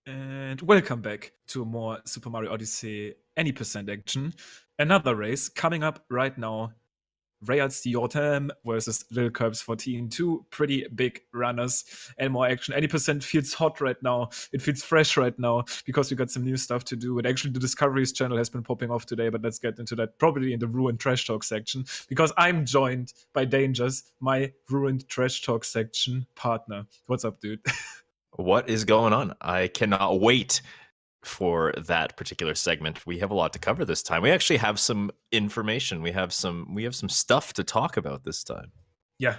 And welcome back to more Super Mario Odyssey any percent action. Another race coming up right now. reyalsdiorteM versus LilKirbs14. Two pretty big runners and more action. Any percent feels hot right now. It feels fresh right now because we got some new stuff to do. And actually, the Discoveries channel has been popping off today, but let's get into that probably in the Ruined Trash Talk section because I'm joined by Dangers, my Ruined Trash Talk section partner. What's up, dude? What is going on? I cannot wait for that particular segment. We have a lot to cover this time. We actually have some information. We have some stuff to talk about this time. Yeah,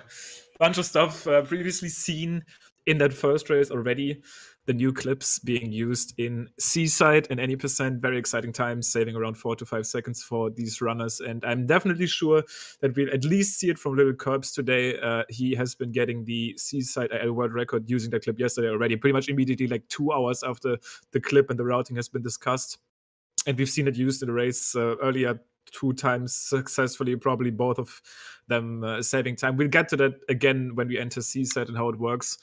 bunch of stuff previously seen in that first race already. The new clips being used in Seaside and any percent, very exciting times, saving around 4 to 5 seconds for these runners. And I'm definitely sure that we'll at least see it from LilKirbs today. He has been getting the Seaside IL world record using that clip yesterday already, pretty much immediately, like 2 hours after the clip and the routing has been discussed. And we've seen it used in the race earlier 2 times successfully, probably both of them saving time. We'll get to that again when we enter Seaside and how it works.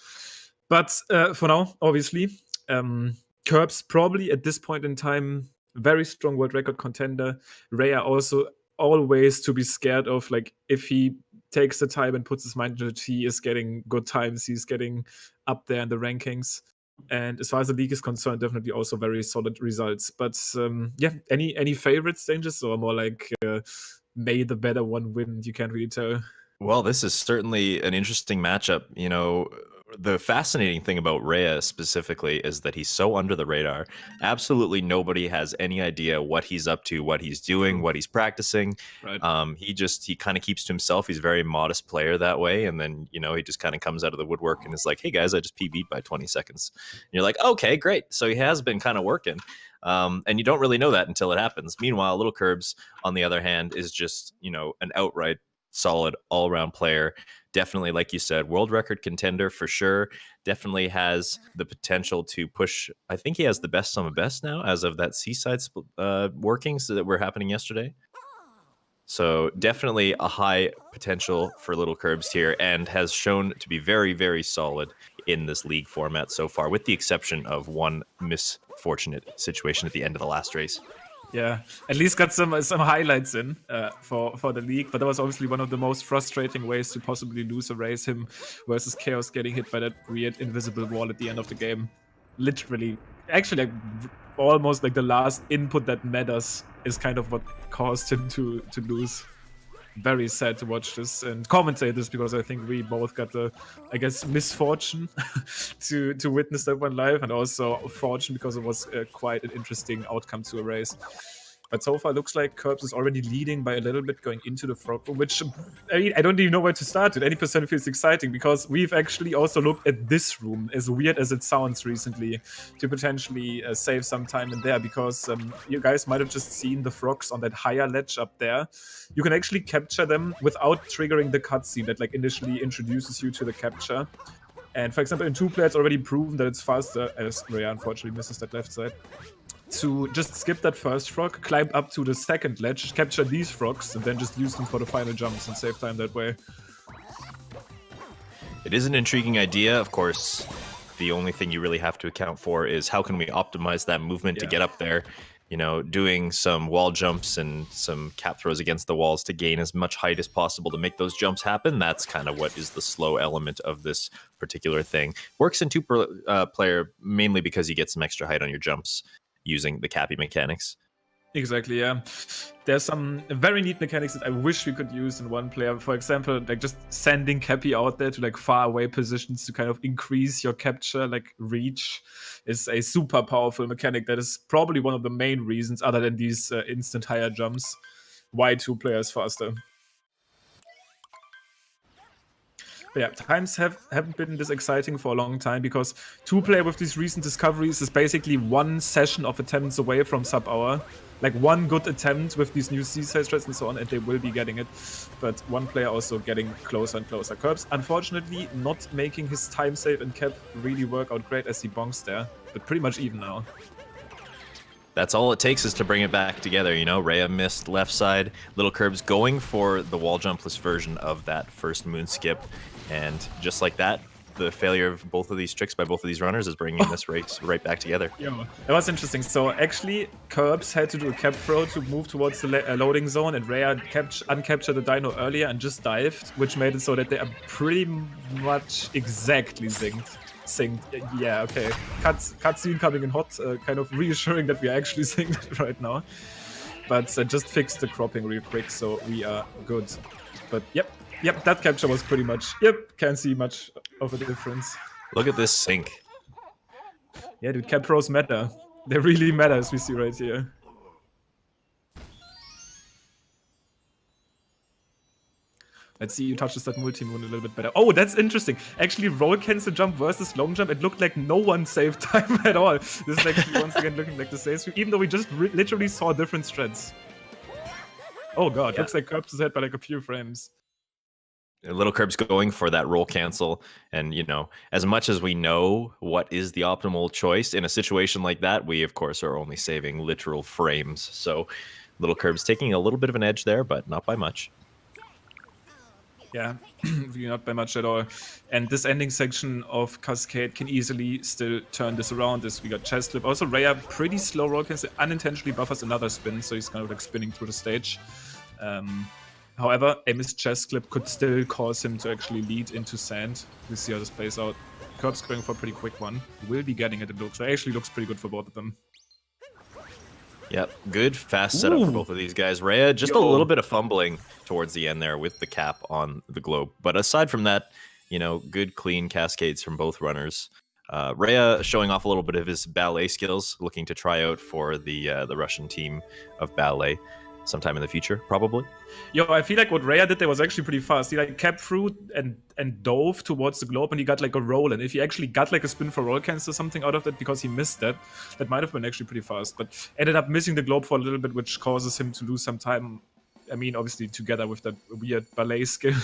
But for now, obviously, Kirbs probably at this point in time, very strong world record contender. Raya also always to be scared of, like if he takes the time and puts his mind into it, he is getting good times. He's getting up there in the rankings. And as far as the league is concerned, definitely also very solid results. But yeah, any favorites, Dangers, or more like may the better one win? You can't really tell. Well, this is certainly an interesting matchup. You know, the fascinating thing about Rhea specifically is that he's so under the radar. Absolutely nobody has any idea what he's up to, what he's doing, what he's practicing. Right. He kind of keeps to himself. He's a very modest player that way. And then, you know, he just kind of comes out of the woodwork and is like, hey guys, I just PB'd by 20 seconds. And you're like, okay, great. So he has been kind of working. And you don't really know that until it happens. Meanwhile, LilKirbs, on the other hand, is just, you know, an outright solid all-around player. Definitely, like you said, world record contender for sure. Definitely has the potential to push. I think he has the best on the best now as of that Seaside workings that were happening yesterday. So definitely a high potential for LilKirbs here, and has shown to be very, very solid in this league format so far, with the exception of one misfortunate situation at the end of the last race. Yeah, at least got some highlights in for the league, but that was obviously one of the most frustrating ways to possibly lose a race. Him versus Chaos getting hit by that weird invisible wall at the end of the game. Literally, actually, like almost like the last input that matters is kind of what caused him to lose. Very sad to watch this and commentate this because I think we both got the, I guess, misfortune to witness that one live, and also fortune because it was quite an interesting outcome to a race. But so far, looks like Kirbs is already leading by a little bit going into the frog room, which, I mean, I don't even know where to start with. Any percent feels exciting because we've actually also looked at this room, as weird as it sounds recently, to potentially save some time in there because you guys might have just seen the frogs on that higher ledge up there. You can actually capture them without triggering the cutscene that like initially introduces you to the capture. And for example, in 2-player, it's already proven that it's faster, as Rhea unfortunately misses that left side, to just skip that first frog, climb up to the second ledge, capture these frogs, and then just use them for the final jumps and save time that way. It is an intriguing idea. Of course, the only thing you really have to account for is how can we optimize that movement to get up there. You know, doing some wall jumps and some cap throws against the walls to gain as much height as possible to make those jumps happen. That's kind of what is the slow element of this particular thing. Works in 2-player mainly because you get some extra height on your jumps using the cappy mechanics. Exactly, yeah. There's some very neat mechanics that I wish we could use in 1-player. For example, like just sending Cappy out there to like far away positions to kind of increase your capture, like reach, is a super powerful mechanic that is probably one of the main reasons, other than these instant higher jumps, why 2-player is faster. But yeah, times haven't been this exciting for a long time because 2-player with these recent discoveries is basically one session of attempts away from sub-hour. Like one good attempt with these new Seaside strats and so on, and they will be getting it. But 1-player also getting closer and closer. Kirbs, unfortunately, not making his time save and cap really work out great as he bonks there, but pretty much even now. That's all it takes is to bring it back together, you know. Rhea missed left side, LilKirbs going for the wall jumpless version of that first moon skip, and just like that, the failure of both of these tricks by both of these runners is bringing this race right back together. Yeah, that was interesting. So actually, Kirbs had to do a cap throw to move towards the loading zone, and Rhea uncaptured the dino earlier and just dived, which made it so that they are pretty much exactly synced. Yeah, okay. Cutscene coming in hot, kind of reassuring that we are actually synced right now. But just fixed the cropping real quick, so we are good. But yep, that capture was pretty much, can't see much of a difference. Look at this sync. Yeah, dude, cap throws matter. They really matter, as we see right here. Let's see, you touches that multi-moon a little bit better. Oh, that's interesting. Actually, roll cancel jump versus long jump, it looked like no one saved time at all. This is actually once again looking like the same stream, even though we just literally saw different strats. Oh god, looks like Kirbs is ahead by like a few frames. LilKirbs going for that roll cancel, and you know, as much as we know what is the optimal choice in a situation like that, we of course are only saving literal frames. So LilKirbs taking a little bit of an edge there, but not by much. Yeah, really not by much at all. And this ending section of Cascade can easily still turn this around as we got chest clip. Also, Rhea pretty slow roll cancel, unintentionally buffers another spin, so he's kind of like spinning through the stage. However, a missed chest clip could still cause him to actually lead into sand. We'll see how this plays out. Kirbs going for a pretty quick one. Will be getting it, it looks. It actually looks pretty good for both of them. Yep, good fast setup for both of these guys. Rhea, just a little bit of fumbling towards the end there with the cap on the globe. But aside from that, you know, good clean cascades from both runners. Rhea showing off a little bit of his ballet skills, looking to try out for the Russian team of ballet sometime in the future, probably. Yo, I feel like what Rhea did there was actually pretty fast. He like kept through and dove towards the globe, and he got like a roll. And if he actually got like a spin for roll cancel or something out of that because he missed that, that might have been actually pretty fast. But ended up missing the globe for a little bit, which causes him to lose some time. I mean, obviously together with that weird ballet skill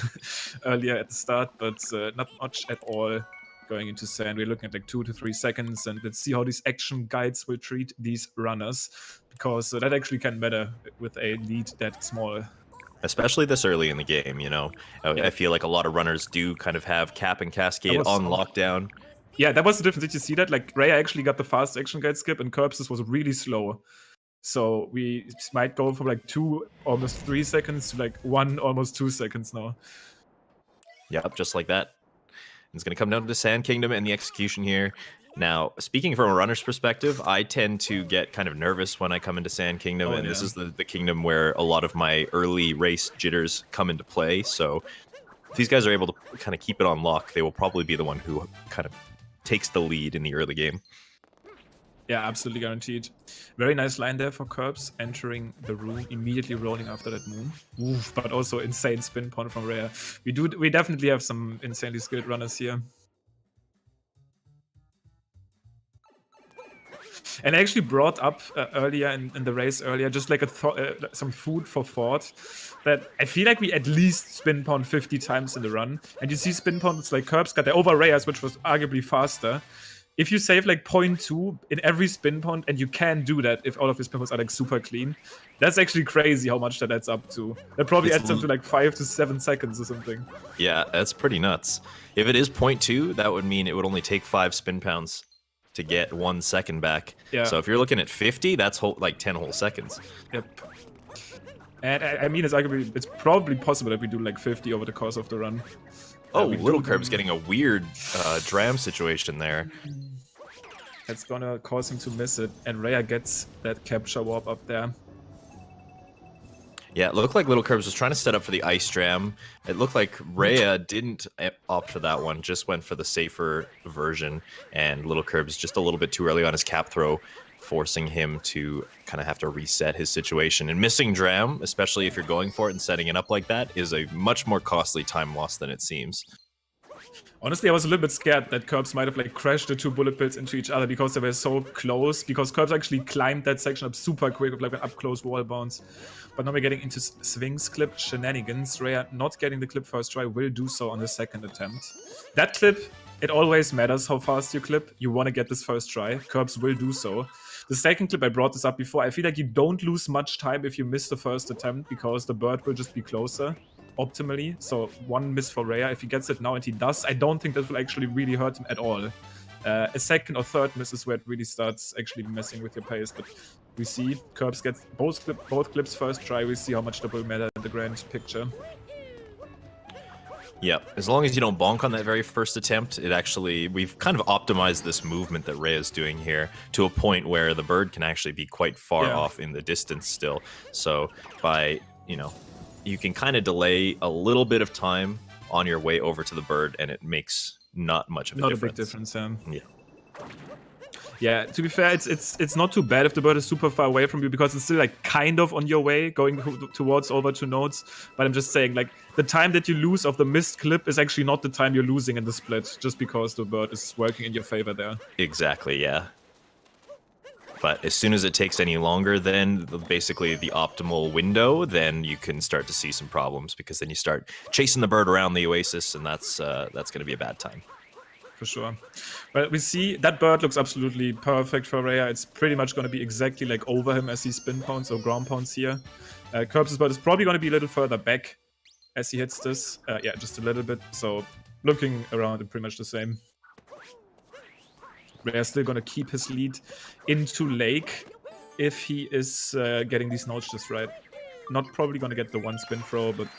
earlier at the start, but not much at all going into sand. We're looking at like 2 to 3 seconds, and let's see how these action guides will treat these runners, because that actually can matter with a lead that small. Especially this early in the game, you know. I feel like a lot of runners do kind of have cap and cascade on lockdown. Yeah, that was the difference. Did you see that? Like, Rhea actually got the fast action guide skip, and Kirbs was really slow. So we might go from like 2, almost 3 seconds to like 1, almost 2 seconds now. Yep, just like that. It's going to come down to Sand Kingdom and the execution here. Now, speaking from a runner's perspective, I tend to get kind of nervous when I come into Sand Kingdom, and this is the kingdom where a lot of my early race jitters come into play. So if these guys are able to kind of keep it on lock, they will probably be the one who kind of takes the lead in the early game. Yeah, absolutely guaranteed. Very nice line there for Kirbs, entering the room, immediately rolling after that moon. Oof, but also insane spin point from Rhea. We definitely have some insanely skilled runners here. And I actually brought up earlier in the race just like some food for thought, that I feel like we at least spin pound 50 times in the run. And you see spin pounds like Kirbs got there over Rhea's, which was arguably faster. If you save like 0.2 in every spin pound, and you can do that if all of your spin pounds are like super clean, that's actually crazy how much that adds up to. That probably adds up to like 5 to 7 seconds or something. Yeah, that's pretty nuts. If it is 0.2, that would mean it would only take 5 spin pounds to get 1 second back. Yeah. So if you're looking at 50, that's like 10 whole seconds. Yep. And I mean, it's probably possible that we do like 50 over the course of the run. Oh, LilKirbs getting a weird dram situation there. That's gonna cause him to miss it, and Rhea gets that capture warp up there. Yeah, it looked like LilKirbs was trying to set up for the ice dram. It looked like Rhea didn't opt for that one, just went for the safer version, and LilKirbs just a little bit too early on his cap throw, forcing him to kind of have to reset his situation. And missing dram, especially if you're going for it and setting it up like that, is a much more costly time loss than it seems. Honestly, I was a little bit scared that Kirbs might have like crashed the 2 bullet bills into each other because they were so close. Because Kirbs actually climbed that section up super quick with like an up close wall bounce. But now we're getting into Swings clip shenanigans. Rhea not getting the clip first try, will do so on the second attempt. That clip, it always matters how fast you clip. You want to get this first try. Kirbs will do so. The second clip, I brought this up before. I feel like you don't lose much time if you miss the first attempt, because the bird will just be closer. optimally. So 1 miss for Rhea. If he gets it now, and he does, I don't think that will actually really hurt him at all. A second or third miss is where it really starts actually messing with your pace. But we see Kirbs gets both clips first try. We see how much that will matter in the grand picture. Yep, as long as you don't bonk on that very first attempt, it actually, we've kind of optimized this movement that Rhea is doing here to a point where the bird can actually be quite far off in the distance still. So by, you know, you can kind of delay a little bit of time on your way over to the bird, and it makes not much of a difference. Not a big difference, yeah. Yeah, to be fair, it's not too bad if the bird is super far away from you, because it's still like kind of on your way going towards over 2 nodes. But I'm just saying, like, the time that you lose of the missed clip is actually not the time you're losing in the split, just because the bird is working in your favor there. Exactly, yeah. But as soon as it takes any longer than basically the optimal window, then you can start to see some problems, because then you start chasing the bird around the oasis, and that's going to be a bad time. For sure. But we see that bird looks absolutely perfect for Rhea. It's pretty much going to be exactly like over him as he spin pounds or ground pounds here. Kirbs' bird is probably going to be a little further back as he hits this. Yeah, just a little bit. So looking around and pretty much the same. Rhea's still going to keep his lead into Lake if he is getting these nodes just right. Not probably going to get the 1 spin throw, but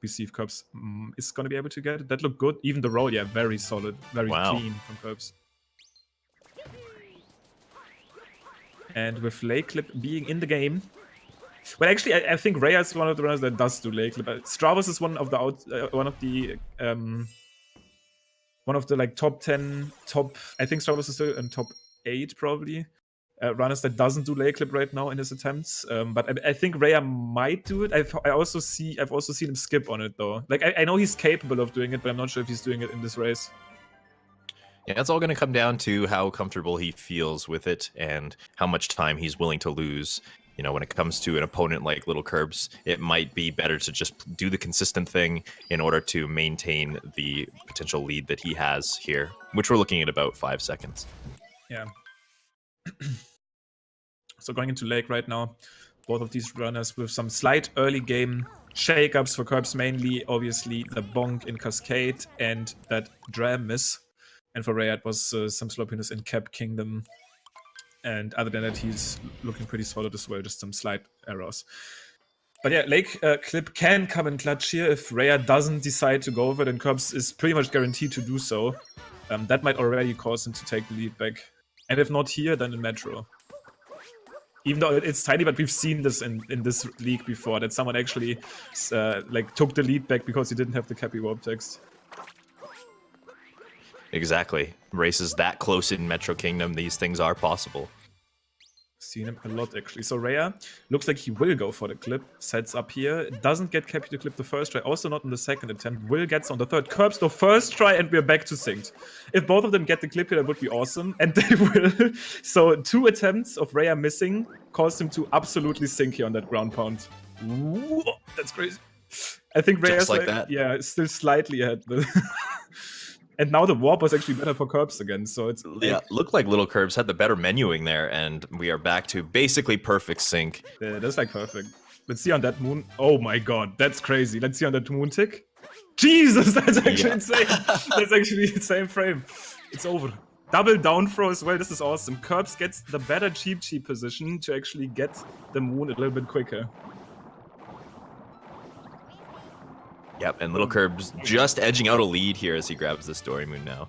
we see if Kirbs is going to be able to get it. That looked good. Even the roll, yeah, very solid, very clean from Kirbs. And with Lake Clip being in the game, well, actually, I think Rhea is one of the runners that does do Lake Clip. Stravos is one of the like top 10, I think Stravos is still in top 8 probably. Runners that doesn't do lay clip right now in his attempts, but I think Rhea might do it. I've also seen him skip on it though. Like I know he's capable of doing it, but I'm not sure if he's doing it in this race. Yeah, it's all going to come down to how comfortable he feels with it and how much time he's willing to lose. You know, when it comes to an opponent like LilKirbs, it might be better to just do the consistent thing in order to maintain the potential lead that he has here, which we're looking at about 5 seconds. Yeah. So going into Lake right now, both of these runners with some slight early game shakeups for Kirbs, mainly obviously the bonk in Cascade and that dram miss. And for Rhea, it was some sloppiness in Cap Kingdom. And other than that, he's looking pretty solid as well, just some slight errors. But yeah, Lake Clip can come in clutch here. If Rhea doesn't decide to go over it, then Kirbs is pretty much guaranteed to do so. That might already cause him to take the lead back. And if not here, then in Metro. Even though it's tiny, but we've seen this in this league before, that someone actually like took the lead back because he didn't have the Cappy warp text. Exactly. Races that close in Metro Kingdom, these things are possible. Seen him a lot actually. So Rhea looks like he will go for the clip. Sets up here. Doesn't get Cappy to clip the first try. Also not on the second attempt. Will gets on the third. Kirbs the first try, and we're back to synced. If both of them get the clip here, that would be awesome. And they will. So 2 attempts of Rhea missing caused him to absolutely sink here on that ground pound. Whoa, that's crazy. I think Rhea's like that. Yeah, still slightly ahead. And now the warp was actually better for Kirbs again, so it's... Yeah, looked like LilKirbs had the better menuing there, and we are back to basically perfect sync. Yeah, that's like perfect. Let's see on that moon... Oh my god, that's crazy. Let's see on that moon tick. Jesus, that's actually insane. That's actually the same frame. It's over. Double down throw as well, this is awesome. Kirbs gets the better cheap position to actually get the moon a little bit quicker. Yep, and LilKirbs just edging out a lead here as he grabs the story moon now.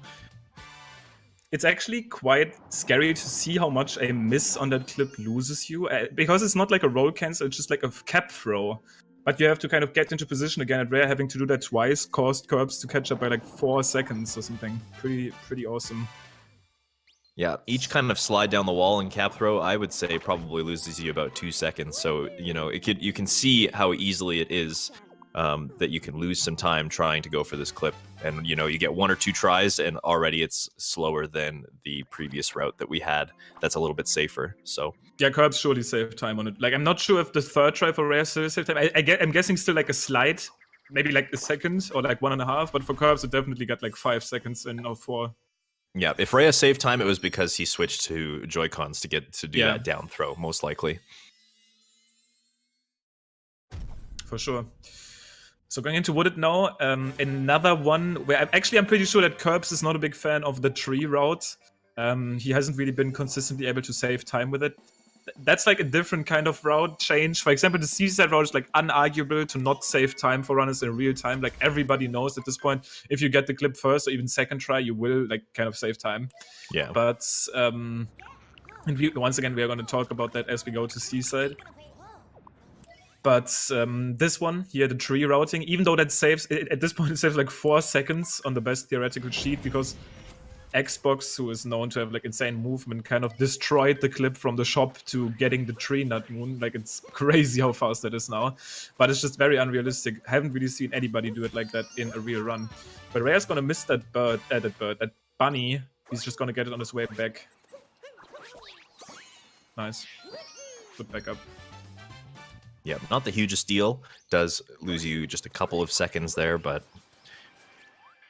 It's actually quite scary to see how much a miss on that clip loses you, because it's not like a roll cancel, it's just like a cap throw. But you have to kind of get into position again, and Rhea having to do that twice caused Kirbs to catch up by like 4 seconds or something. Pretty awesome. Yeah, each kind of slide down the wall and cap throw, I would say probably loses you about 2 seconds. So, you know, you can see how easily it is that you can lose some time trying to go for this clip. And, you know, you get 1 or 2 tries and already it's slower than the previous route that we had. That's a little bit safer, so. Yeah, Kirbs surely saved time on it. Like, I'm not sure if the third try for Rhea still saved time. I'm guessing still like a slide, maybe like a second or like 1.5, but for Kirbs it definitely got like 5 seconds in or 4. Yeah, if Rhea saved time, it was because he switched to Joy-Cons to do that down throw, most likely. For sure. So going into Wooded now, another one where I'm pretty sure that Curbs is not a big fan of the tree route. He hasn't really been consistently able to save time with it. That's like a different kind of route change. For example, the seaside route is like unarguable to not save time for runners in real time. Like everybody knows at this point, if you get the clip first or even second try, you will like kind of save time. Yeah. But and once again, we are going to talk about that as we go to seaside. But this one here, the tree routing, even though that saves, at this point it saves like 4 seconds on the best theoretical sheet, because Xbox, who is known to have like insane movement, kind of destroyed the clip from the shop to getting the tree nut moon. Like, it's crazy how fast that is now. But it's just very unrealistic. Haven't really seen anybody do it like that in a real run. But Ray's gonna miss that that bunny. He's just gonna get it on his way back. Nice. Good backup. Yeah, not the hugest deal. Does lose you just a couple of seconds there, but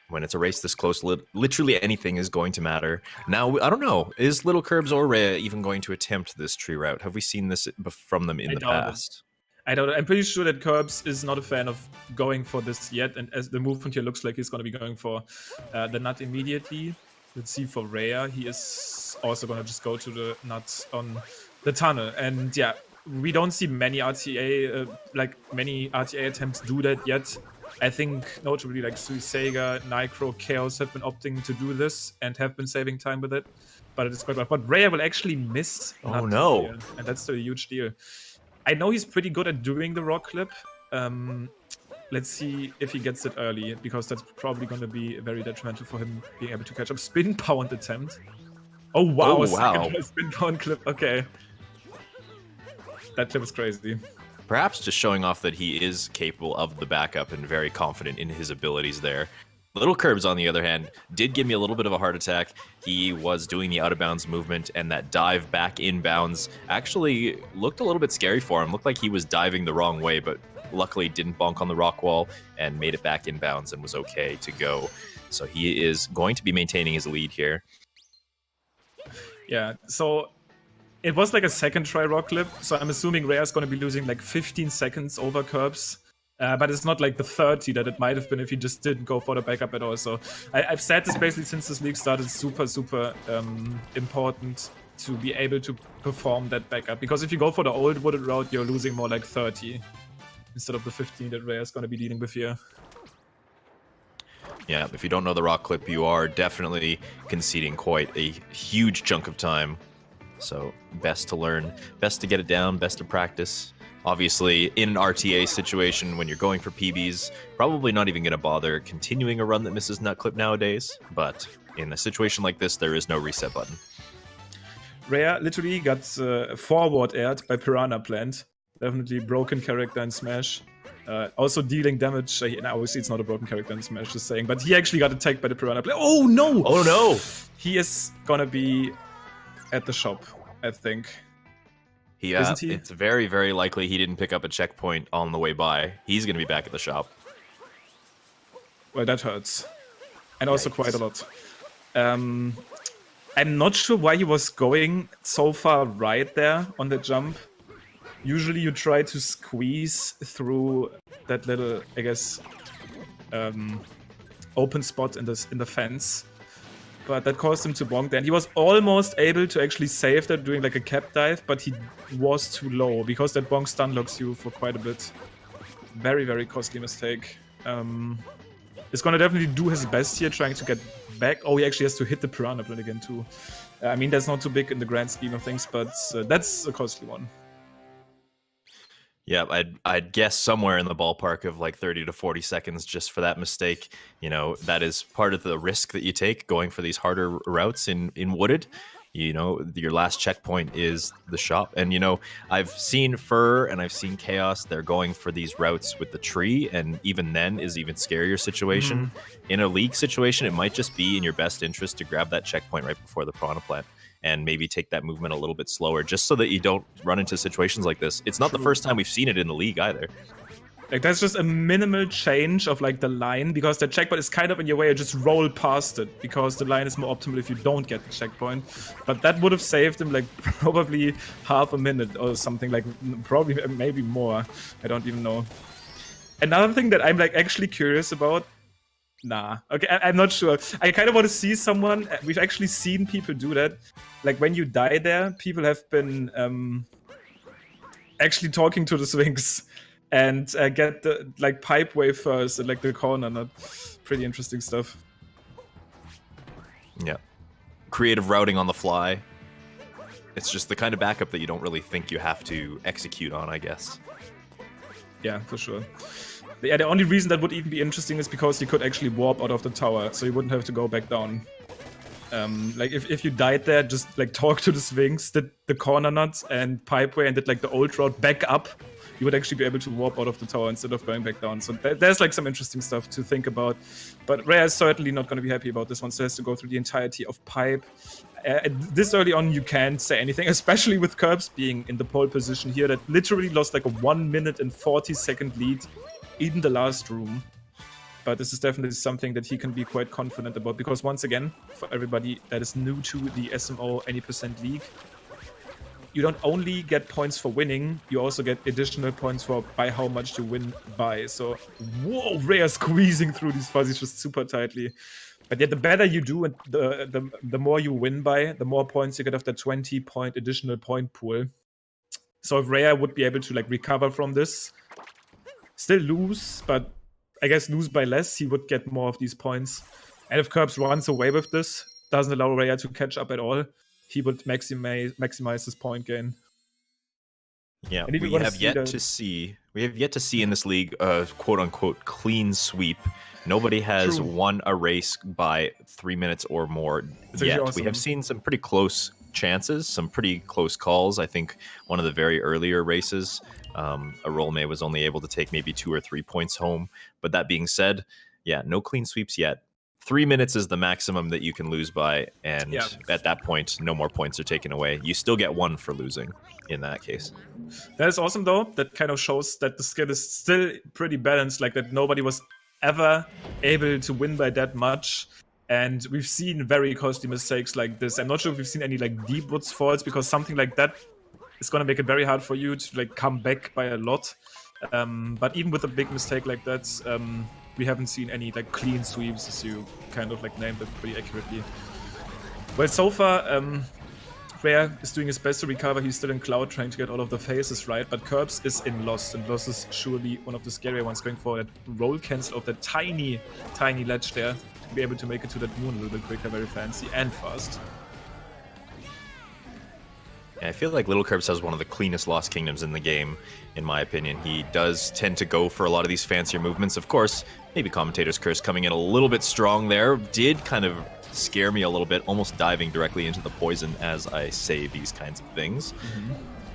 when it's a race this close, literally anything is going to matter. Now, I don't know, is LilKirbs or Rhea even going to attempt this tree route? Have we seen this from them in the past? I don't know. I'm pretty sure that Curbs is not a fan of going for this yet, and as the movement here looks like he's going to be going for the nut immediately. Let's see for Rhea. He is also going to just go to the nut on the tunnel, and yeah, we don't see many RTA attempts do that yet. I think notably like Sega, Nitro, Chaos have been opting to do this and have been saving time with it. But it is quite rough. But Rhea will actually miss. Oh no! Here, and that's still a huge deal. I know he's pretty good at doing the rock clip. Let's see if he gets it early, because that's probably going to be very detrimental for him being able to catch up. Spin pound attempt. Oh wow! Oh, wow. Spin pound clip. Okay. That clip is crazy. Perhaps just showing off that he is capable of the backup and very confident in his abilities there. LilKirbs, on the other hand, did give me a little bit of a heart attack. He was doing the out-of-bounds movement, and that dive back in bounds actually looked a little bit scary for him. Looked like he was diving the wrong way, but luckily didn't bonk on the rock wall and made it back in bounds and was okay to go. So he is going to be maintaining his lead here. Yeah, so it was like a second try rock clip, so I'm assuming Rhea's going to be losing like 15 seconds over Curbs. But it's not like the 30 that it might have been if he just didn't go for the backup at all. So I've said this basically since this league started, super important to be able to perform that backup. Because if you go for the old wooded route, you're losing more like 30 instead of the 15 that Rhea's going to be leading with here. Yeah, if you don't know the rock clip, you are definitely conceding quite a huge chunk of time. So best to learn, best to get it down, best to practice. Obviously, in an RTA situation, when you're going for PBs, probably not even going to bother continuing a run that misses nut clip nowadays. But in a situation like this, there is no reset button. Rhea literally got forward aired by Piranha Plant. Definitely broken character in Smash. Also dealing damage. Obviously, it's not a broken character in Smash, just saying. But he actually got attacked by the Piranha Plant. Oh no! Oh no! He is gonna be at the shop, I think. Isn't he? It's very, very likely he didn't pick up a checkpoint on the way by. He's going to be back at the shop. Well, that hurts. And also quite a lot. I'm not sure why he was going so far right there on the jump. Usually you try to squeeze through that little, I guess, open spot in the fence. But that caused him to bonk there. And he was almost able to actually save that doing like a cap dive, but he was too low because that bonk stun locks you for quite a bit. Very, very costly mistake. He's gonna definitely do his best here, trying to get back. Oh, he actually has to hit the Piranha Plant again too. I mean, that's not too big in the grand scheme of things, but that's a costly one. Yeah, I'd guess somewhere in the ballpark of like 30 to 40 seconds just for that mistake. You know, that is part of the risk that you take going for these harder routes in Wooded. You know, your last checkpoint is the shop. And, you know, I've seen Fur and I've seen Chaos. They're going for these routes with the tree. And even then is even scarier situation. In a league situation, it might just be in your best interest to grab that checkpoint right before the Piranha Plant. And maybe take that movement a little bit slower, just so that you don't run into situations like this. It's not the first time we've seen it in the league either. Like, that's just a minimal change of like the line, because the checkpoint is kind of in your way. You just roll past it because the line is more optimal if you don't get the checkpoint. But that would have saved him like probably half a minute or something, like probably maybe more. I don't even know. Another thing that I'm like actually curious about. Nah. Okay, I'm not sure. I kind of want to see someone. We've actually seen people do that. Like when you die there, people have been actually talking to the Sphinx and get the like pipe wave first and like the corner. Not pretty interesting stuff. Yeah. Creative routing on the fly. It's just the kind of backup that you don't really think you have to execute on, I guess. Yeah, for sure. Yeah, the only reason that would even be interesting is because you could actually warp out of the tower, so you wouldn't have to go back down. Like if you died there, just like talk to the Sphinx, did the corner nuts and pipeway, and did like the old route back up, you would actually be able to warp out of the tower instead of going back down. So there's like some interesting stuff to think about. But Rhea is certainly not going to be happy about this one, so has to go through the entirety of pipe. This early on, you can't say anything, especially with Kirbs being in the pole position here that literally lost like a 1 minute and 40-second lead in the last room. But this is definitely something that he can be quite confident about, because once again, for everybody that is new to the SMO any % league, you don't only get points for winning, you also get additional points for by how much you win by. So, whoa, Rhea squeezing through these fuzzies just super tightly. But yet, the better you do and the more you win by, the more points you get of the 20-point additional point pool. So if Rhea would be able to like recover from this, still lose, but I guess lose by less, he would get more of these points. And if Kirbs runs away with this, doesn't allow Rhea to catch up at all, he would maximize his point gain. Yeah, we have yet to see in this league a quote-unquote clean sweep. Nobody has won a race by 3 minutes or more yet. Awesome. We have seen some pretty close chances, some pretty close calls. I think one of the very earlier races, Arolme was only able to take maybe 2 or 3 points home. But that being said, yeah, no clean sweeps yet. 3 minutes is the maximum that you can lose by, and at that point, no more points are taken away. You still get 1 for losing in that case. That is awesome, though. That kind of shows that the skill is still pretty balanced, like that nobody was ever able to win by that much. And we've seen very costly mistakes like this. I'm not sure if we've seen any like deep woods falls, because something like that is going to make it very hard for you to like come back by a lot. But even with a big mistake like that, we haven't seen any like clean sweeps, as you kind of like named it pretty accurately. Well, so far, Rhea is doing his best to recover. He's still in Cloud, trying to get all of the phases right, but Kirbs is in Lost, and Lost is surely one of the scarier ones going for that roll cancel of that tiny, tiny ledge there to be able to make it to that moon a little bit quicker, very fancy and fast. Yeah, I feel like LilKirbs has one of the cleanest Lost Kingdoms in the game, in my opinion. He does tend to go for a lot of these fancier movements. Of course, maybe Commentator's Curse coming in a little bit strong there did kind of scare me a little bit, almost diving directly into the poison as I say these kinds of things.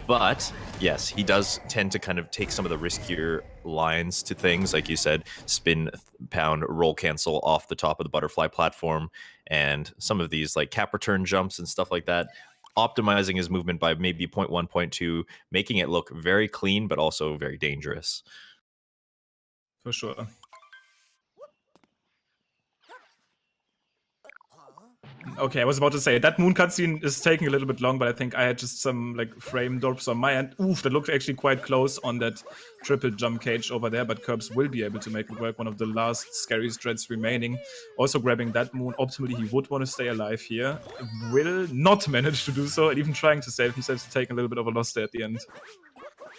But yes, he does tend to kind of take some of the riskier lines to things, like you said, spin, pound, roll cancel off the top of the butterfly platform, and some of these like cap return jumps and stuff like that, optimizing his movement by maybe 0.1, 0.2, making it look very clean, but also very dangerous. For sure. Okay, I was about to say, that moon cutscene is taking a little bit long, but I think I had just some like frame drops on my end. Oof, that looked actually quite close on that triple jump cage over there, but Kirbs will be able to make it work. One of the last scary threats remaining. Also grabbing that moon. Optimally, he would want to stay alive here. Will not manage to do so, and even trying to save himself to take a little bit of a loss there at the end.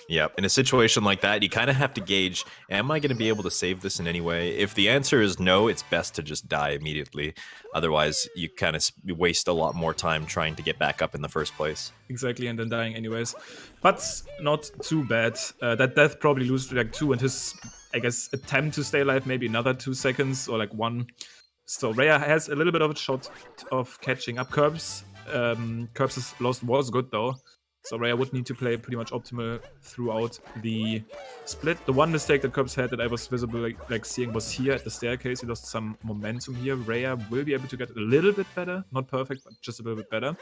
Yeah, in a situation like that, you kind of have to gauge, am I going to be able to save this in any way? If the answer is no, it's best to just die immediately. Otherwise, you kind of waste a lot more time trying to get back up in the first place. Exactly, and then dying anyways. But not too bad. That death probably loses like 2, and his, I guess, attempt to stay alive maybe another 2 seconds or like 1. So Rhea has a little bit of a shot of catching up. Kirbs' loss was good though. So Rhea would need to play pretty much optimal throughout the split. The one mistake that Kirbs had that I was visible like seeing was here at the staircase. He lost some momentum here. Rhea will be able to get a little bit better. Not perfect, but just a little bit better.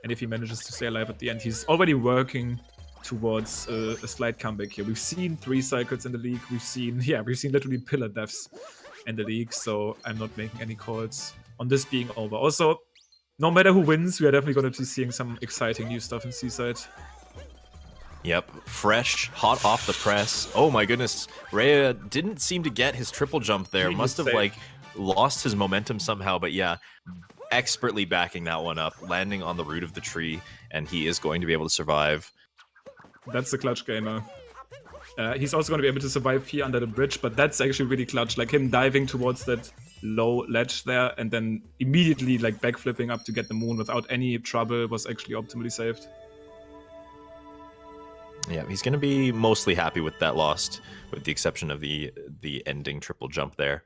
And if he manages to stay alive at the end, he's already working towards a slight comeback here. We've seen 3 cycles in the league. We've seen literally pillar deaths in the league. So I'm not making any calls on this being over. Also, no matter who wins, we are definitely going to be seeing some exciting new stuff in Seaside. Yep, fresh, hot off the press. Oh my goodness, Rhea didn't seem to get his triple jump there. He Must have saved. like lost his momentum somehow, but yeah, expertly backing that one up, landing on the root of the tree, and he is going to be able to survive. That's the clutch gamer. He's also going to be able to survive here under the bridge, but that's actually really clutch. Like him diving towards that low ledge there and then immediately like backflipping up to get the moon without any trouble was actually optimally saved. Yeah, he's going to be mostly happy with that lost, with the exception of the ending triple jump there.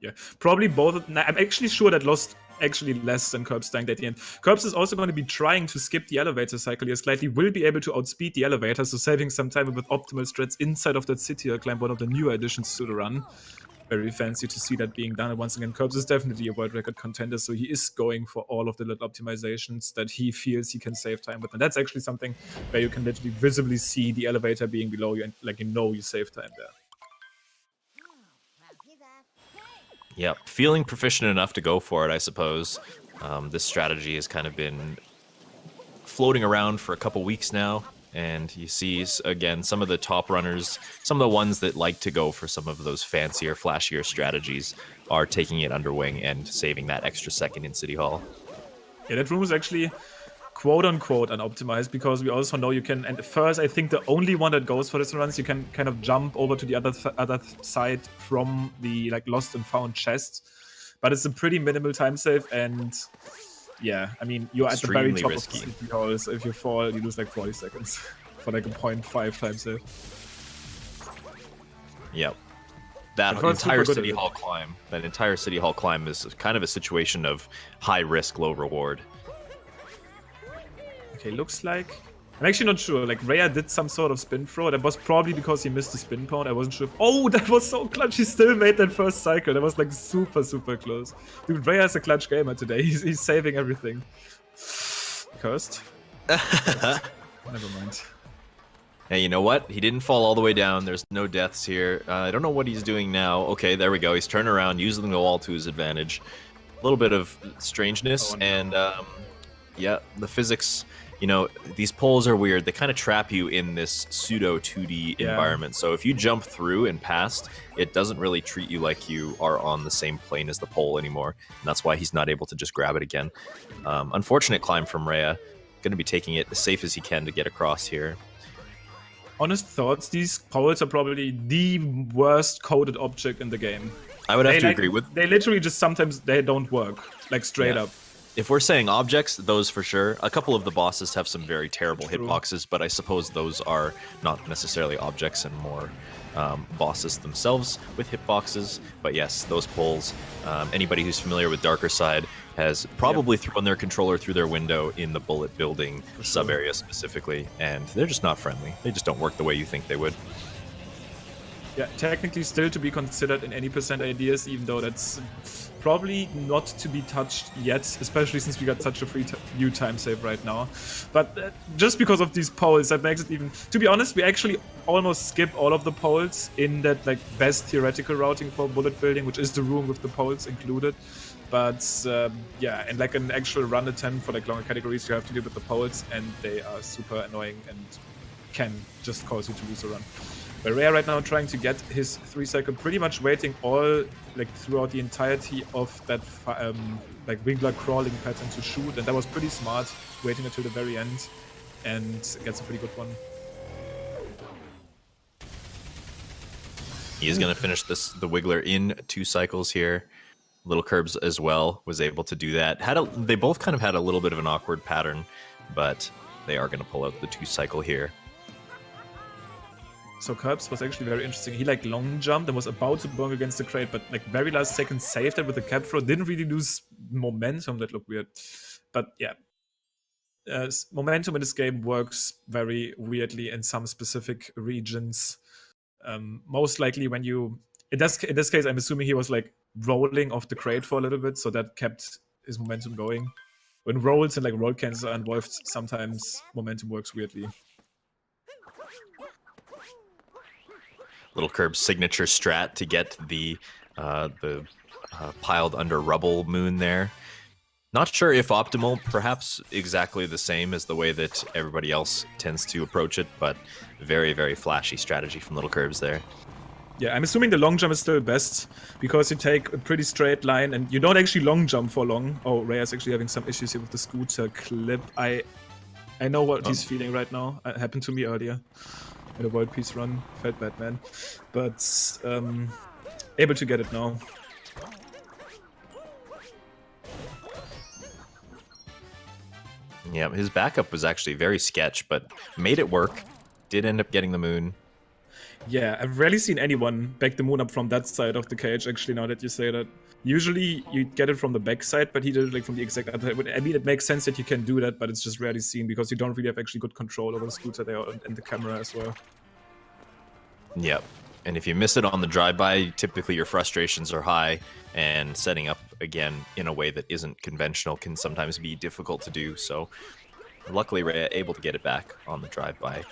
Yeah, probably both. I'm actually sure that lost actually less than Curbs tanked at the end. Curbs is also going to be trying to skip the elevator cycle here slightly, will be able to outspeed the elevator, so saving some time with optimal strats inside of that city hill climb, one of the newer additions to the run. Very fancy to see that being done. And once again, Curbs is definitely a world record contender, so he is going for all of the little optimizations that he feels he can save time with. And that's actually something where you can literally visibly see the elevator being below you and like you save time there. Yep, feeling proficient enough to go for it, I suppose. This strategy has kind of been floating around for a couple weeks now, and you see, again, some of the top runners, some of the ones that like to go for some of those fancier, flashier strategies are taking it under wing and saving that extra second in City Hall. Yeah, that room is actually quote-unquote unoptimized, because we also know you can, and first I think the only one that goes for this runs, you can kind of jump over to the other side from the like lost and found chest, but it's a pretty minimal time save, and yeah, I mean, you're at the very top risky. Of the City Hall, so if you fall, you lose like 40 seconds for like a 0.5 time save. Yep. That entire City Hall climb is kind of a situation of high risk, low reward. Okay, looks like... I'm actually not sure. Like, Rhea did some sort of spin throw. That was probably because he missed the spin pound. I wasn't sure. Oh, that was so clutch. He still made that first cycle. That was, like, super, super close. Dude, Rhea is a clutch gamer today. He's saving everything. Cursed. Never mind. Hey, you know what? He didn't fall all the way down. There's no deaths here. I don't know what he's doing now. Okay, there we go. He's turning around, using the wall to his advantage. A little bit of strangeness, and yeah, the physics... You know, these poles are weird. They kind of trap you in this pseudo 2D environment. So if you jump through and past, it doesn't really treat you like you are on the same plane as the pole anymore. And that's why he's not able to just grab it again. Unfortunate climb from Rhea. Going to be taking it as safe as he can to get across here. Honest thoughts, these poles are probably the worst coded object in the game. I would have to agree with... They literally just sometimes they don't work. Like straight up. If we're saying objects, those for sure. A couple of the bosses have some very terrible hitboxes, but I suppose those are not necessarily objects and more bosses themselves with hitboxes. But yes, those poles, anybody who's familiar with Darker Side has probably thrown their controller through their window in the bullet building sub-area specifically, and they're just not friendly. They just don't work the way you think they would. Yeah, technically still to be considered in any percent ideas, even though that's probably not to be touched yet, especially since we got such a free view time save right now. But just because of these poles, that makes it even... To be honest, we actually almost skip all of the poles in that like best theoretical routing for bullet building, which is the room with the poles included. But yeah, in like an actual run attempt for like longer categories, you have to deal with the poles, and they are super annoying and can just cause you to lose a run. But Rhea right now trying to get his 3-cycle, pretty much waiting all, like throughout the entirety of that like Wiggler crawling pattern to shoot, and that was pretty smart, waiting until the very end, and gets a pretty good one. He is going to finish the Wiggler in 2 cycles here. LilKirbs as well was able to do that. They both kind of had a little bit of an awkward pattern, but they are going to pull out the 2-cycle here. So Curbs was actually very interesting. He like long jumped and was about to bonk against the crate, but like very last second saved it with the cap throw. Didn't really lose momentum. That looked weird. But yeah, momentum in this game works very weirdly in some specific regions. Most likely when you... In this case, I'm assuming he was like rolling off the crate for a little bit, so that kept his momentum going. When rolls and like roll cans are involved, sometimes momentum works weirdly. LilKirbs' signature strat to get the piled under rubble moon there. Not sure if optimal, perhaps exactly the same as the way that everybody else tends to approach it, but very, very flashy strategy from LilKirbs there. Yeah, I'm assuming the long jump is still best, because you take a pretty straight line and you don't actually long jump for long. Oh, Reyes actually having some issues here with the scooter clip. I know what he's feeling right now. It happened to me earlier at a World Peace run. Felt bad, man. But able to get it now. Yeah, his backup was actually very sketch, but made it work. Did end up getting the moon. Yeah, I've rarely seen anyone back the moon up from that side of the cage, actually, now that you say that. Usually you get it from the back side, but he did it like from the exact other side. I mean, it makes sense that you can do that, but it's just rarely seen because you don't really have actually good control over the scooter there and the camera as well. Yep. And if you miss it on the drive-by, typically your frustrations are high, and setting up again in a way that isn't conventional can sometimes be difficult to do. So luckily we're able to get it back on the drive-by,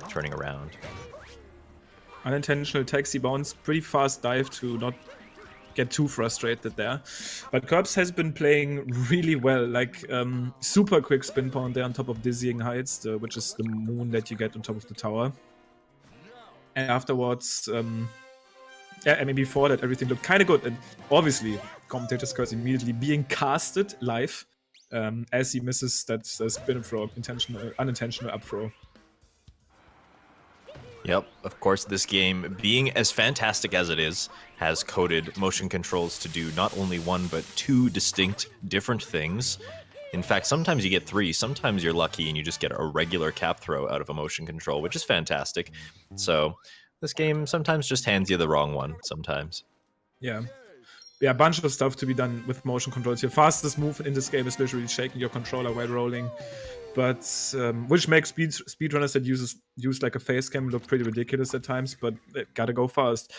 turning around. Unintentional taxi bounce, pretty fast dive to not get too frustrated there. But Kirbs has been playing really well, like super quick spin pound there on top of dizzying heights, which is the moon that you get on top of the tower. And afterwards, yeah, I mean, before that, everything looked kind of good. And obviously, Commentators curse immediately being casted live as he misses that spin throw, unintentional up throw. Yep, of course, this game, being as fantastic as it is, has coded motion controls to do not only one, but two distinct different things. In fact, sometimes you get three, sometimes you're lucky and you just get a regular cap throw out of a motion control, which is fantastic. So this game sometimes just hands you the wrong one, sometimes. Yeah. Yeah, a bunch of stuff to be done with motion controls here. Fastest move in this game is literally shaking your controller while rolling. But which makes speedrunners that use like a face cam look pretty ridiculous at times, but it gotta go fast.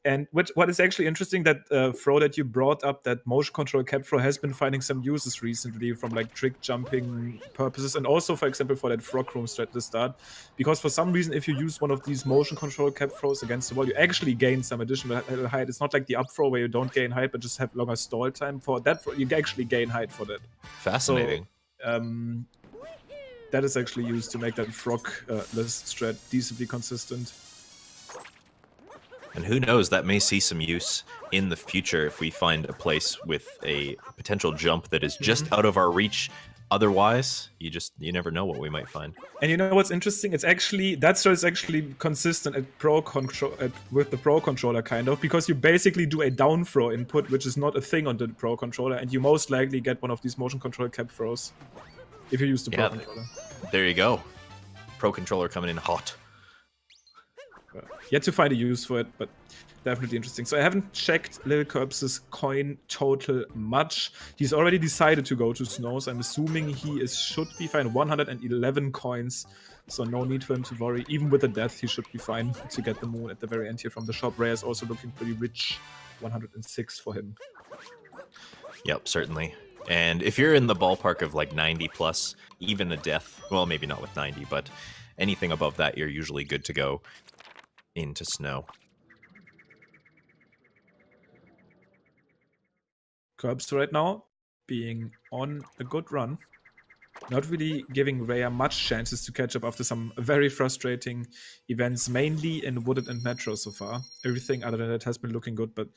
And what is actually interesting, that throw that you brought up, that motion control cap throw, has been finding some uses recently from like trick jumping purposes, and also, for example, for that frog room strat at the start. Because for some reason, if you use one of these motion control cap throws against the wall, you actually gain some additional height. It's not like the up throw where you don't gain height, but just have longer stall time. For that, you actually gain height for that. Fascinating. So, that is actually used to make that frog-less strat decently consistent. And who knows, that may see some use in the future if we find a place with a potential jump that is just out of our reach. Otherwise, you never know what we might find. And you know what's interesting? It's actually, that strat is actually consistent with the Pro controller, kind of, because you basically do a down throw input, which is not a thing on the Pro controller, and you most likely get one of these motion control cap throws if you use the Pro controller. There you go. Pro controller coming in hot. Yet to find a use for it, but definitely interesting. So I haven't checked LilKirbs' coin total much. He's already decided to go to Snows. I'm assuming he should be fine. 111 coins, so no need for him to worry. Even with a death, he should be fine to get the moon at the very end here from the shop. Reyes also looking pretty rich. 106 for him. Yep, certainly. And if you're in the ballpark of like 90 plus, even a death, well, maybe not with 90, but anything above that, you're usually good to go into snow. Kirbs right now being on a good run. Not really giving Rhea much chances to catch up after some very frustrating events, mainly in Wooded and Metro so far. Everything other than that has been looking good, but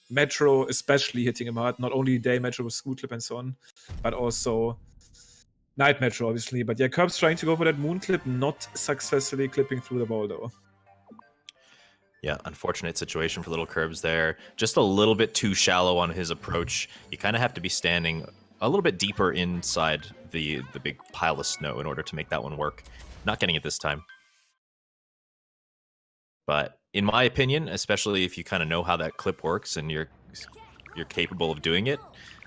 Metro especially hitting him hard. Not only day Metro with Scoot Clip and so on, but also night Metro, obviously. But yeah, Kirbs trying to go for that moon clip, not successfully clipping through the ball though. Yeah, unfortunate situation for LilKirbs there. Just a little bit too shallow on his approach. You kind of have to be standing a little bit deeper inside the big pile of snow in order to make that one work. Not getting it this time. But in my opinion, especially if you kind of know how that clip works and you're capable of doing it,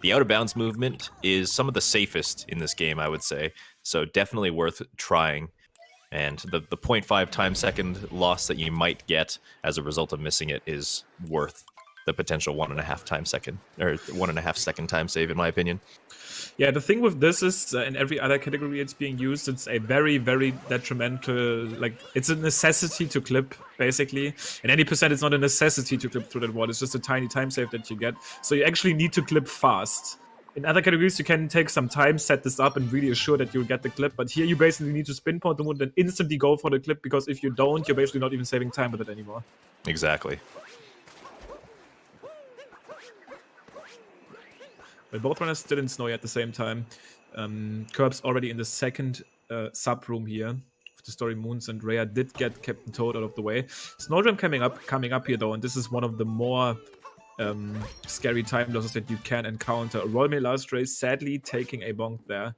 the out of bounds movement is some of the safest in this game, I would say. So definitely worth trying. And the 0.5 time second loss that you might get as a result of missing it is worth the potential 1.5 time second, or 1.5 second time save, in my opinion. Yeah, the thing with this is, in every other category it's being used, it's a very, very detrimental, like, it's a necessity to clip, basically. In any percent, it's not a necessity to clip through that wall, it's just a tiny time save that you get. So you actually need to clip fast. In other categories, you can take some time, set this up, and really assure that you'll get the clip. But here, you basically need to spin point the moon, then instantly go for the clip, because if you don't, you're basically not even saving time with it anymore. Exactly. But both runners still in snow at the same time. Kirbs already in the second sub-room here with the story moons, and Rhea did get Captain Toad out of the way. Snowdram coming up here, though, and this is one of the more scary time losses that you can encounter. Roll me last race, sadly taking a bonk there.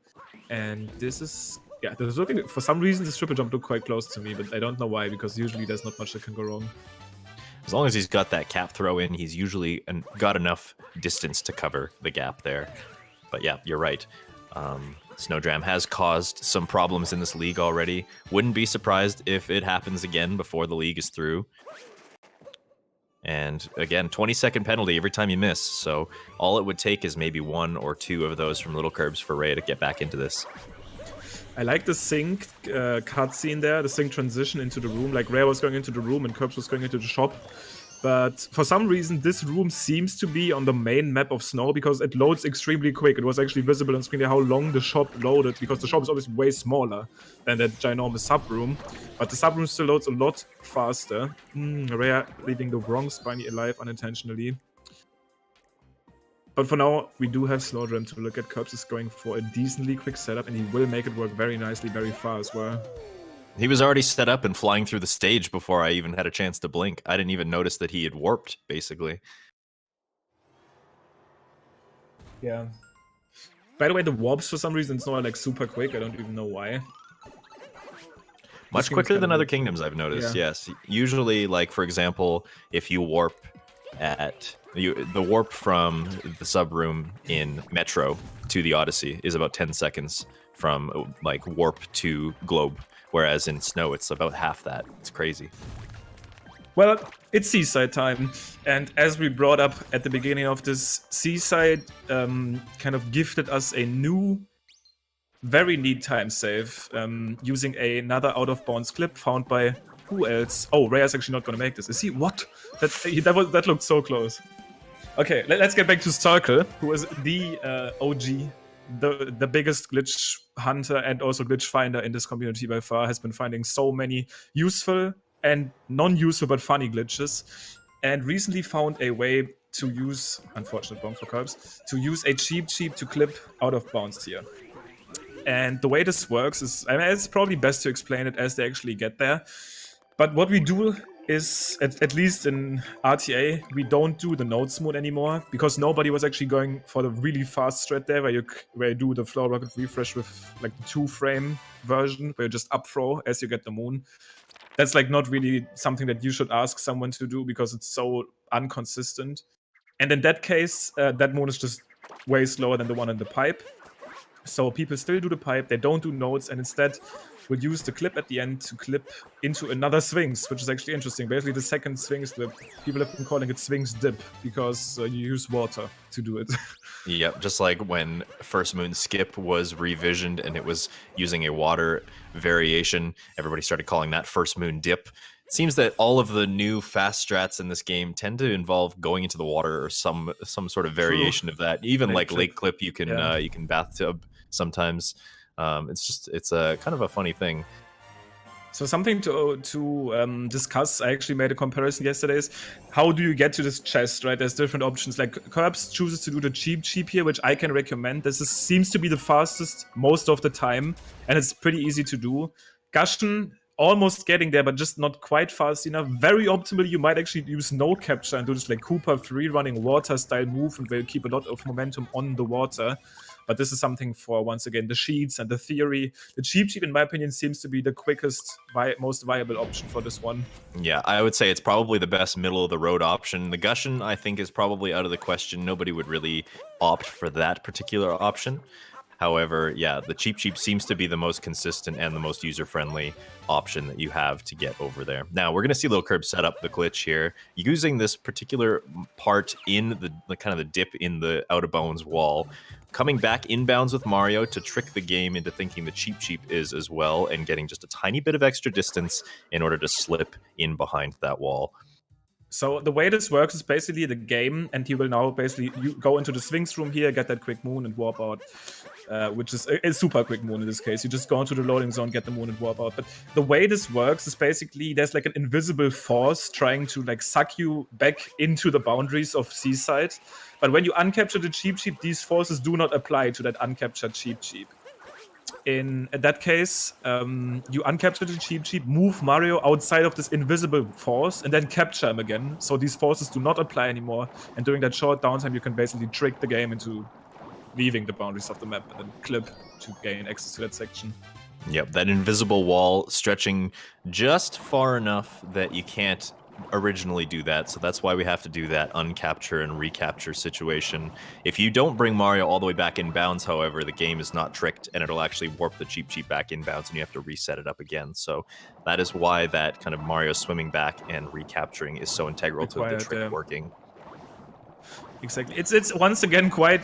And this is, yeah, this is looking, for some reason this triple jump looked quite close to me, but I don't know why, because usually there's not much that can go wrong. As long as he's got that cap throw in, he's usually got enough distance to cover the gap there. But yeah, you're right. Snowdram has caused some problems in this league already. Wouldn't be surprised if it happens again before the league is through. And again, 20-second penalty every time you miss. So all it would take is maybe 1 or 2 of those from LilKirbs for Ray to get back into this. I like the sync cutscene there, the sync transition into the room. Like, Ray was going into the room and Kirbs was going into the shop. But for some reason, this room seems to be on the main map of Snow, because it loads extremely quick. It was actually visible on screen how long the shop loaded, because the shop is obviously way smaller than that ginormous sub-room. But the sub-room still loads a lot faster. Rhea leaving the wrong Spiny alive unintentionally. But for now, we do have Snowdram to look at. Kirbs is going for a decently quick setup, and he will make it work very nicely, very far as well. He was already set up and flying through the stage before I even had a chance to blink. I didn't even notice that he had warped, basically. Yeah. By the way, the warps for some reason it's not like super quick. I don't even know why. Much quicker than other kingdoms, I've noticed. Yeah. Yes. Usually, like, for example, if you warp at the warp from the sub room in Metro to the Odyssey is about 10 seconds from like warp to globe. Whereas in Snow, it's about half that. It's crazy. Well, it's Seaside time. And as we brought up at the beginning of this, Seaside kind of gifted us a new, very neat time save using another out-of-bounds clip found by who else? Oh, Rhea's actually not going to make this. Is he? What? That looked so close. Okay, let's get back to Circle, who is the OG, the biggest glitch hunter and also glitch finder in this community by far. Has been finding so many useful and non-useful but funny glitches, and recently found a way to use, unfortunate bonk for Kirbs, to use a cheap to clip out of bounds here. And the way this works is, I mean, it's probably best to explain it as they actually get there. But what we do is, at least in RTA, we don't do the node smooth anymore, because nobody was actually going for the really fast strat there, where you do the flow rocket refresh with like the 2-frame version, where you just up throw as you get the moon. That's like not really something that you should ask someone to do, because it's so inconsistent. And in that case, that moon is just way slower than the one in the pipe. So people still do the pipe, they don't do nodes, and instead will use the clip at the end to clip into another Sphinx, which is actually interesting. Basically, the second Sphinx, people have been calling it Sphinx Dip, because you use water to do it. Yep, just like when First Moon Skip was revisioned and it was using a water variation, everybody started calling that First Moon Dip. It seems that all of the new fast strats in this game tend to involve going into the water or some sort of variation of that. Even like Lake Clip, you can bathtub sometimes. It's a kind of a funny thing. So something to discuss, I actually made a comparison yesterday, is how do you get to this chest, right? There's different options. Like, Kirbs chooses to do the cheap here, which I can recommend. Seems to be the fastest most of the time, and it's pretty easy to do. Gushen, almost getting there, but just not quite fast enough. Very optimally, you might actually use node capture and do this like Cooper 3 running water style move, and where you keep a lot of momentum on the water. But this is something for, once again, the sheets and the theory. The cheap, in my opinion, seems to be the quickest, most viable option for this one. Yeah, I would say it's probably the best middle-of-the-road option. The Gushen, I think, is probably out of the question. Nobody would really opt for that particular option. However, yeah, the cheap seems to be the most consistent and the most user-friendly option that you have to get over there. Now, we're going to see LilKirbs set up the glitch here, using this particular part in the kind of the dip in the out-of-bounds wall, coming back inbounds with Mario to trick the game into thinking the cheap is as well, and getting just a tiny bit of extra distance in order to slip in behind that wall. So the way this works is basically the game, and he will now basically go into the Sphinx room here, get that quick moon, and warp out, which is a super quick moon in this case. You just go into the loading zone, get the moon, and warp out. But the way this works is basically there's like an invisible force trying to like suck you back into the boundaries of Seaside. But when you uncapture the Cheep Cheep, these forces do not apply to that uncaptured Cheep Cheep. In that case, you uncapture the Cheep Cheep, move Mario outside of this invisible force, and then capture him again. So these forces do not apply anymore. And during that short downtime, you can basically trick the game into leaving the boundaries of the map and then clip to gain access to that section. Yep, that invisible wall stretching just far enough that you can't originally do that, so that's why we have to do that uncapture and recapture situation. If you don't bring Mario all the way back in bounds, however, the game is not tricked and it'll actually warp the Cheep Cheep back in bounds and you have to reset it up again. So that is why that kind of Mario swimming back and recapturing is so integral to the trick working. Exactly. It's once again quite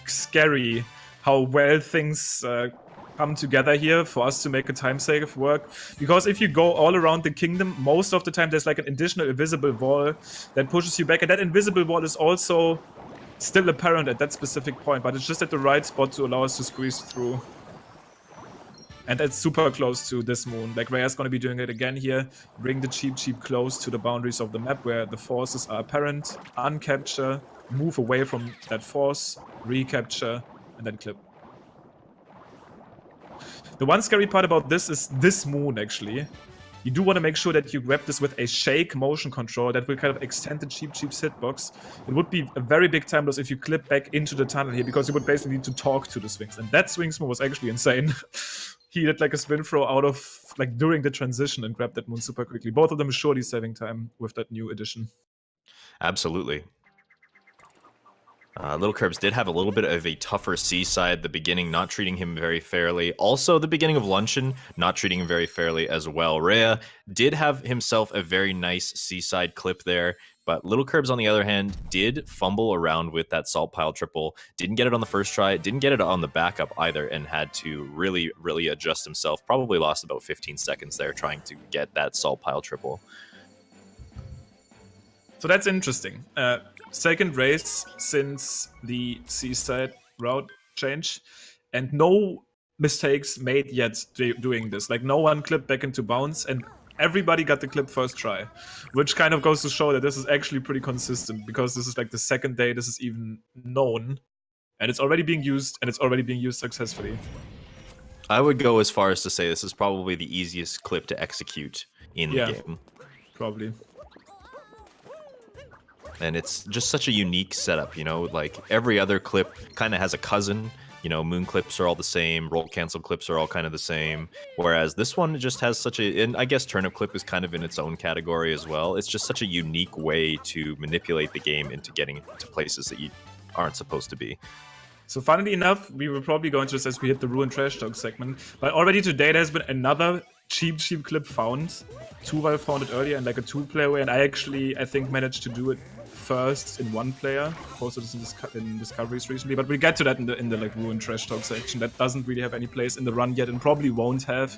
scary how well things come together here for us to make a time save work, because if you go all around the kingdom, most of the time there's like an additional invisible wall that pushes you back, and that invisible wall is also still apparent at that specific point, but it's just at the right spot to allow us to squeeze through. And that's super close to this moon. Like, Reya's gonna be doing it again here. Bring the Cheep Cheep close to the boundaries of the map where the forces are apparent, uncapture, move away from that force, recapture, and then clip. The one scary part about this is this moon, actually. You do want to make sure that you grab this with a shake motion control that will kind of extend the Cheep Cheep's hitbox. It would be a very big time loss if you clip back into the tunnel here, because you would basically need to talk to the Sphinx. And that Sphinx move was actually insane. He did like a spin throw out of, like, during the transition and grabbed that moon super quickly. Both of them surely saving time with that new addition. Absolutely. LilKirbs did have a little bit of a tougher Seaside, the beginning not treating him very fairly. Also, the beginning of Luncheon not treating him very fairly as well. Reya did have himself a very nice Seaside clip there, but LilKirbs, on the other hand, did fumble around with that salt pile triple. Didn't get it on the first try, didn't get it on the backup either, and had to really, really adjust himself. Probably lost about 15 seconds there trying to get that salt pile triple. So that's interesting. Second race since the Seaside route change, and no mistakes made yet doing this. Like, no one clipped back into bounds, and everybody got the clip first try, which kind of goes to show that this is actually pretty consistent, because this is like the second day this is even known, and it's already being used, and it's already being used successfully. I would go as far as to say this is probably the easiest clip to execute in the game. Probably. And it's just such a unique setup, you know, like every other clip kind of has a cousin, you know, moon clips are all the same, roll cancel clips are all kind of the same, whereas this one just has such a, and I guess turnip clip is kind of in its own category as well. It's just such a unique way to manipulate the game into getting to places that you aren't supposed to be. So funnily enough, we will probably go into this as we hit the Ruin Trash Talk segment, but already today there's been another Cheep Cheep clip found. Tuval found it earlier in like a two-player way, and I think managed to do it first in one player. Posted this in discoveries recently, but we'll get to that in the like Ruin Trash Talk section. That doesn't really have any place in the run yet, and probably won't have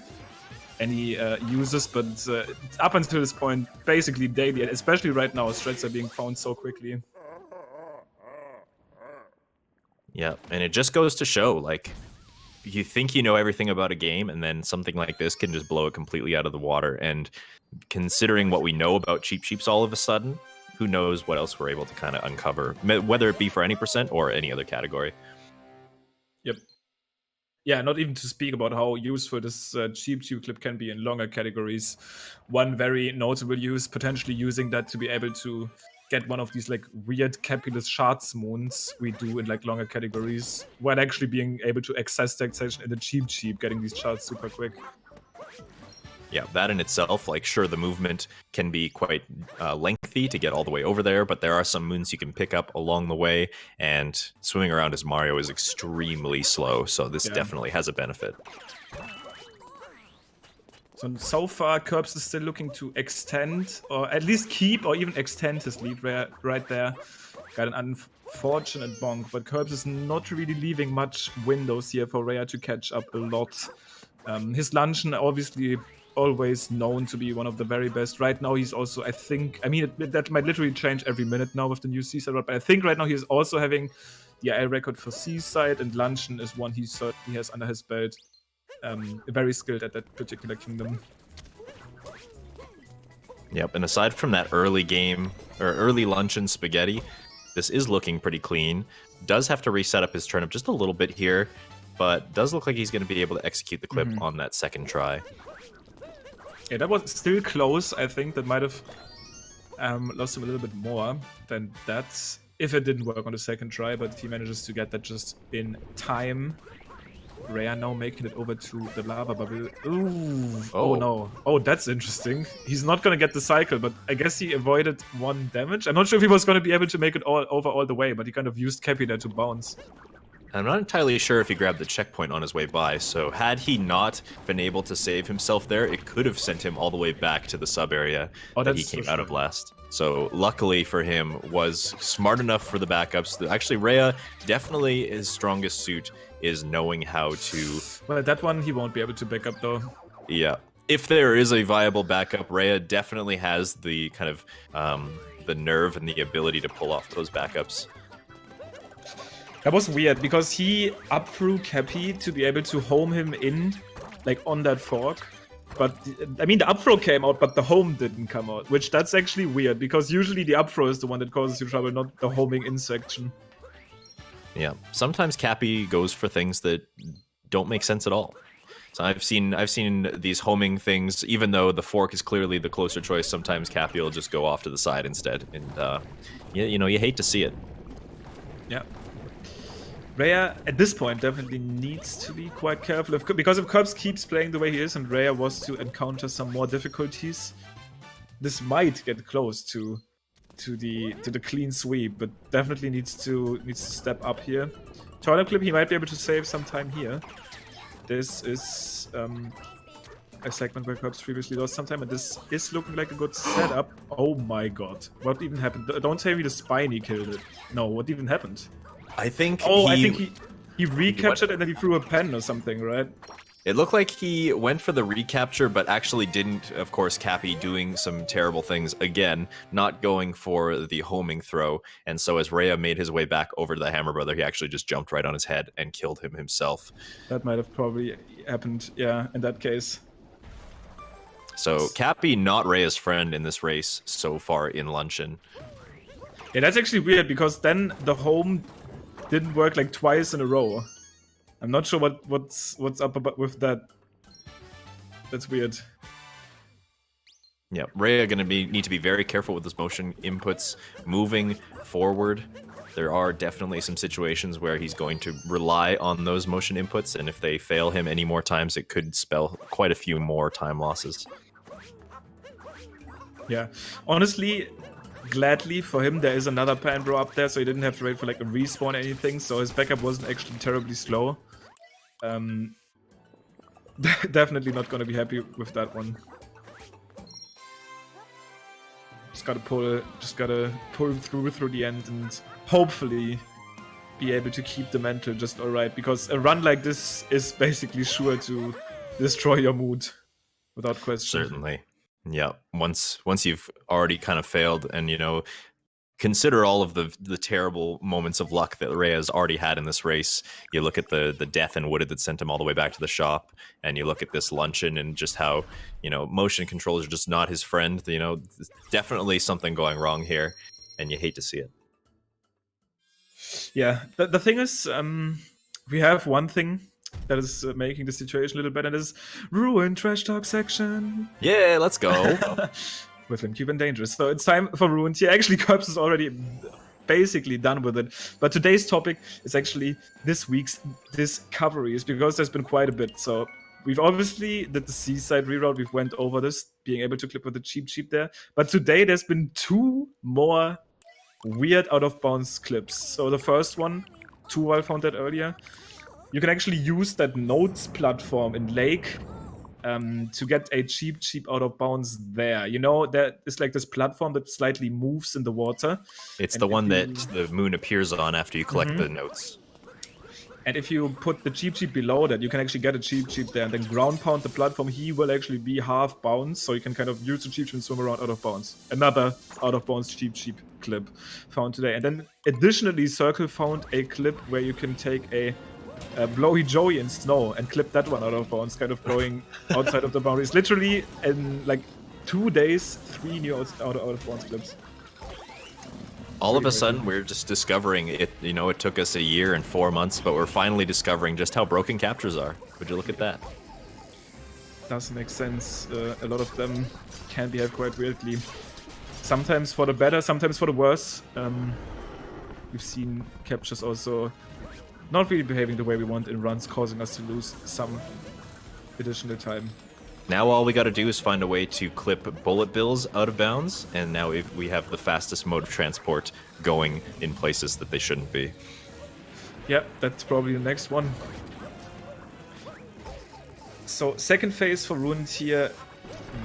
any users, but up until this point, basically daily, and especially right now, strats are being found so quickly. Yeah, and it just goes to show, like, you think you know everything about a game, and then something like this can just blow it completely out of the water. And considering what we know about Cheep Cheeps all of a sudden, who knows what else we're able to kind of uncover, whether it be for any percent or any other category. Yep. Yeah, not even to speak about how useful this Cheep Cheep clip can be in longer categories. One very notable use, potentially using that to be able to get one of these like weird capulous shards moons we do in like longer categories, while actually being able to access that section in the Cheep Cheep, getting these shards super quick. Yeah, that in itself, like, sure, the movement can be quite lengthy to get all the way over there, but there are some moons you can pick up along the way, and swimming around as Mario is extremely slow, so this definitely has a benefit. So far, Kirbs is still looking to extend, or at least keep, or even extend his lead right there. Got an unfortunate bonk, but Kirbs is not really leaving much windows here for Reya to catch up a lot. His luncheon obviously always known to be one of the very best. Right now, he's also, I think, I mean, that might literally change every minute now with the new Seaside rod, but I think right now he's also having the IL record for Seaside, and Luncheon is one he certainly has under his belt. Very skilled at that particular kingdom. Yep, and aside from that early game, or early Luncheon spaghetti, this is looking pretty clean. Does have to reset up his turnip just a little bit here, but does look like he's going to be able to execute the clip on that second try. Yeah, that was still close. I think that might have lost him a little bit more than that if it didn't work on the second try, but he manages to get that just in time. Rhea now making it over to the lava bubble. Ooh. Oh no. Oh, that's interesting. He's not gonna get the cycle, but I guess he avoided 1 damage. I'm not sure if he was gonna be able to make it all the way, but he kind of used Cappy there to bounce. I'm not entirely sure if he grabbed the checkpoint on his way by, so had he not been able to save himself there, it could have sent him all the way back to the sub area that he came out of last. So luckily for him, was smart enough for the backups. Actually, Rhea, definitely his strongest suit is knowing how to... Well, that one he won't be able to back up though. Yeah. If there is a viable backup, Rhea definitely has the kind of the nerve and the ability to pull off those backups. That was weird, because he up threw Cappy to be able to home him in, like, on that fork. But, I mean, the up throw came out, but the home didn't come out, which that's actually weird, because usually the up throw is the one that causes you trouble, not the homing in section. Yeah, sometimes Cappy goes for things that don't make sense at all. So I've seen these homing things, even though the fork is clearly the closer choice, sometimes Cappy will just go off to the side instead. And, yeah, you know, you hate to see it. Yeah. Rhea, at this point, definitely needs to be quite careful. Because if Curbs keeps playing the way he is and Rhea was to encounter some more difficulties, this might get close to the clean sweep, but definitely needs to step up here. Turnip clip, he might be able to save some time here. This is a segment where Curbs previously lost some time, and this is looking like a good setup. Oh my god. What even happened? Don't tell me the Spiny killed it. No, what even happened? I think he recaptured and then he threw a pen or something, right? It looked like he went for the recapture, but actually didn't. Of course, Cappy doing some terrible things again, not going for the homing throw. And so as Rhea made his way back over to the Hammer Brother, he actually just jumped right on his head and killed him himself. That might have probably happened, yeah, in that case. So Cappy not Rhea's friend in this race so far in Luncheon. Yeah, that's actually weird, because then the home didn't work like twice in a row. I'm not sure what's up with that. That's weird. Yeah, Rhea gonna need to be very careful with his motion inputs moving forward. There are definitely some situations where he's going to rely on those motion inputs, and if they fail him any more times, it could spell quite a few more time losses. Yeah, honestly, gladly for him, there is another Pandro up there, so he didn't have to wait for like a respawn or anything, so his backup wasn't actually terribly slow. Definitely not gonna be happy with that one. Just gotta pull through the end and hopefully be able to keep the mental just alright, because a run like this is basically sure to destroy your mood without question. Certainly. Yeah, once you've already kind of failed, and you know, consider all of the terrible moments of luck that Rhea's already had in this race. You look at the death in Wooded that sent him all the way back to the shop, and you look at this Luncheon and just how, you know, motion controls are just not his friend. You know, definitely something going wrong here, and you hate to see it. Yeah, the thing is, we have one thing that is making the situation a little better, and is Ruin Trash Talk section. Yeah, let's go. With LilKirb and Dangerous. So it's time for Ruined here. Actually, Curbs is already basically done with it. But today's topic is actually this week's discoveries, because there's been quite a bit. So we've obviously did the Seaside reroute. We've went over this, being able to clip with the cheap there. But today there's been 2 more weird out-of-bounds clips. So the first one, Tuval found that earlier. You can actually use that nodes platform in Lake to get a cheap out of bounds there. You know, that is like this platform that slightly moves in the water. It's the one that the moon appears on after you collect the notes. And if you put the cheap below that, you can actually get a cheap there and then ground pound the platform. He will actually be half bounce, so you can kind of use the cheap and swim around out of bounds. Another out of bounds cheap clip found today. And then additionally, Circle found a clip where you can take a Blowy Joey in snow and clip that one out of bounds, kind of going outside of the boundaries. Literally in like 2 days, 3 new out of bounds clips. All of a sudden, we're just discovering it. You know, it took us a year and 4 months, but we're finally discovering just how broken captures are. Would you look at that? Does make sense. A lot of them can behave quite weirdly. Sometimes for the better, sometimes for the worse. We've seen captures also not really behaving the way we want in runs, causing us to lose some additional time. Now all we got to do is find a way to clip bullet bills out of bounds, and now we have the fastest mode of transport going in places that they shouldn't be. Yeah, that's probably the next one. So second phase for Ruined here,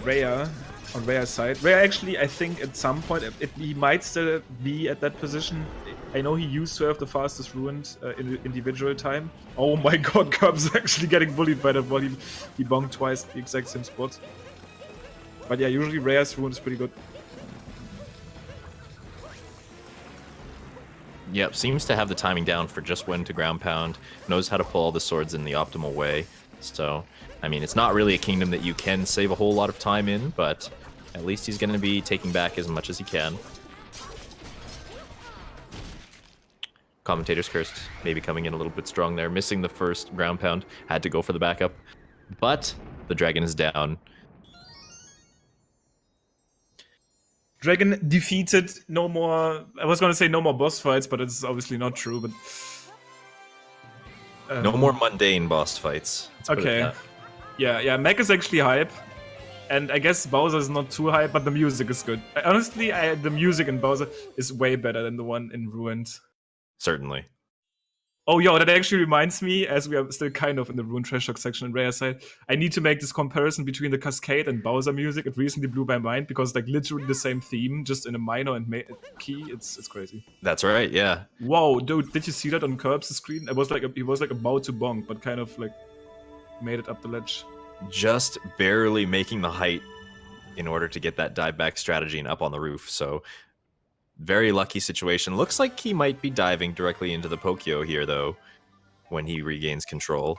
Rhea on Rhea's side. Rhea actually, I think at some point, he might still be at that position. I know he used to have the fastest Ruined in individual time. Oh my god, Curb's actually getting bullied by that ball. He bonked twice at the exact same spot. But yeah, usually Rhea's Ruined is pretty good. Yep, seems to have the timing down for just when to ground pound, knows how to pull all the swords in the optimal way. So, I mean, it's not really a kingdom that you can save a whole lot of time in, but at least he's going to be taking back as much as he can. Commentator's Curse maybe coming in a little bit strong there, missing the first ground pound, had to go for the backup, but the dragon is down. Dragon defeated, no more, I was going to say no more boss fights, but it's obviously not true, but... no more mundane boss fights. Okay. Yeah, Mech is actually hype, and I guess Bowser is not too hype, but the music is good. Honestly, the music in Bowser is way better than the one in Ruined. Certainly. Oh, yo, that actually reminds me, as we are still kind of in the Ruined Trash Talk section in Rare side, I need to make this comparison between the Cascade and Bowser music. It recently blew my mind because like literally the same theme, just in a minor and key. It's crazy. That's right, yeah. Whoa, dude, did you see that on Curbs' screen? It was like he was like about to bonk, but kind of like made it up the ledge. Just barely making the height in order to get that dive back strategy and up on the roof. So very lucky situation. Looks like he might be diving directly into the Pokyo here, though, when he regains control.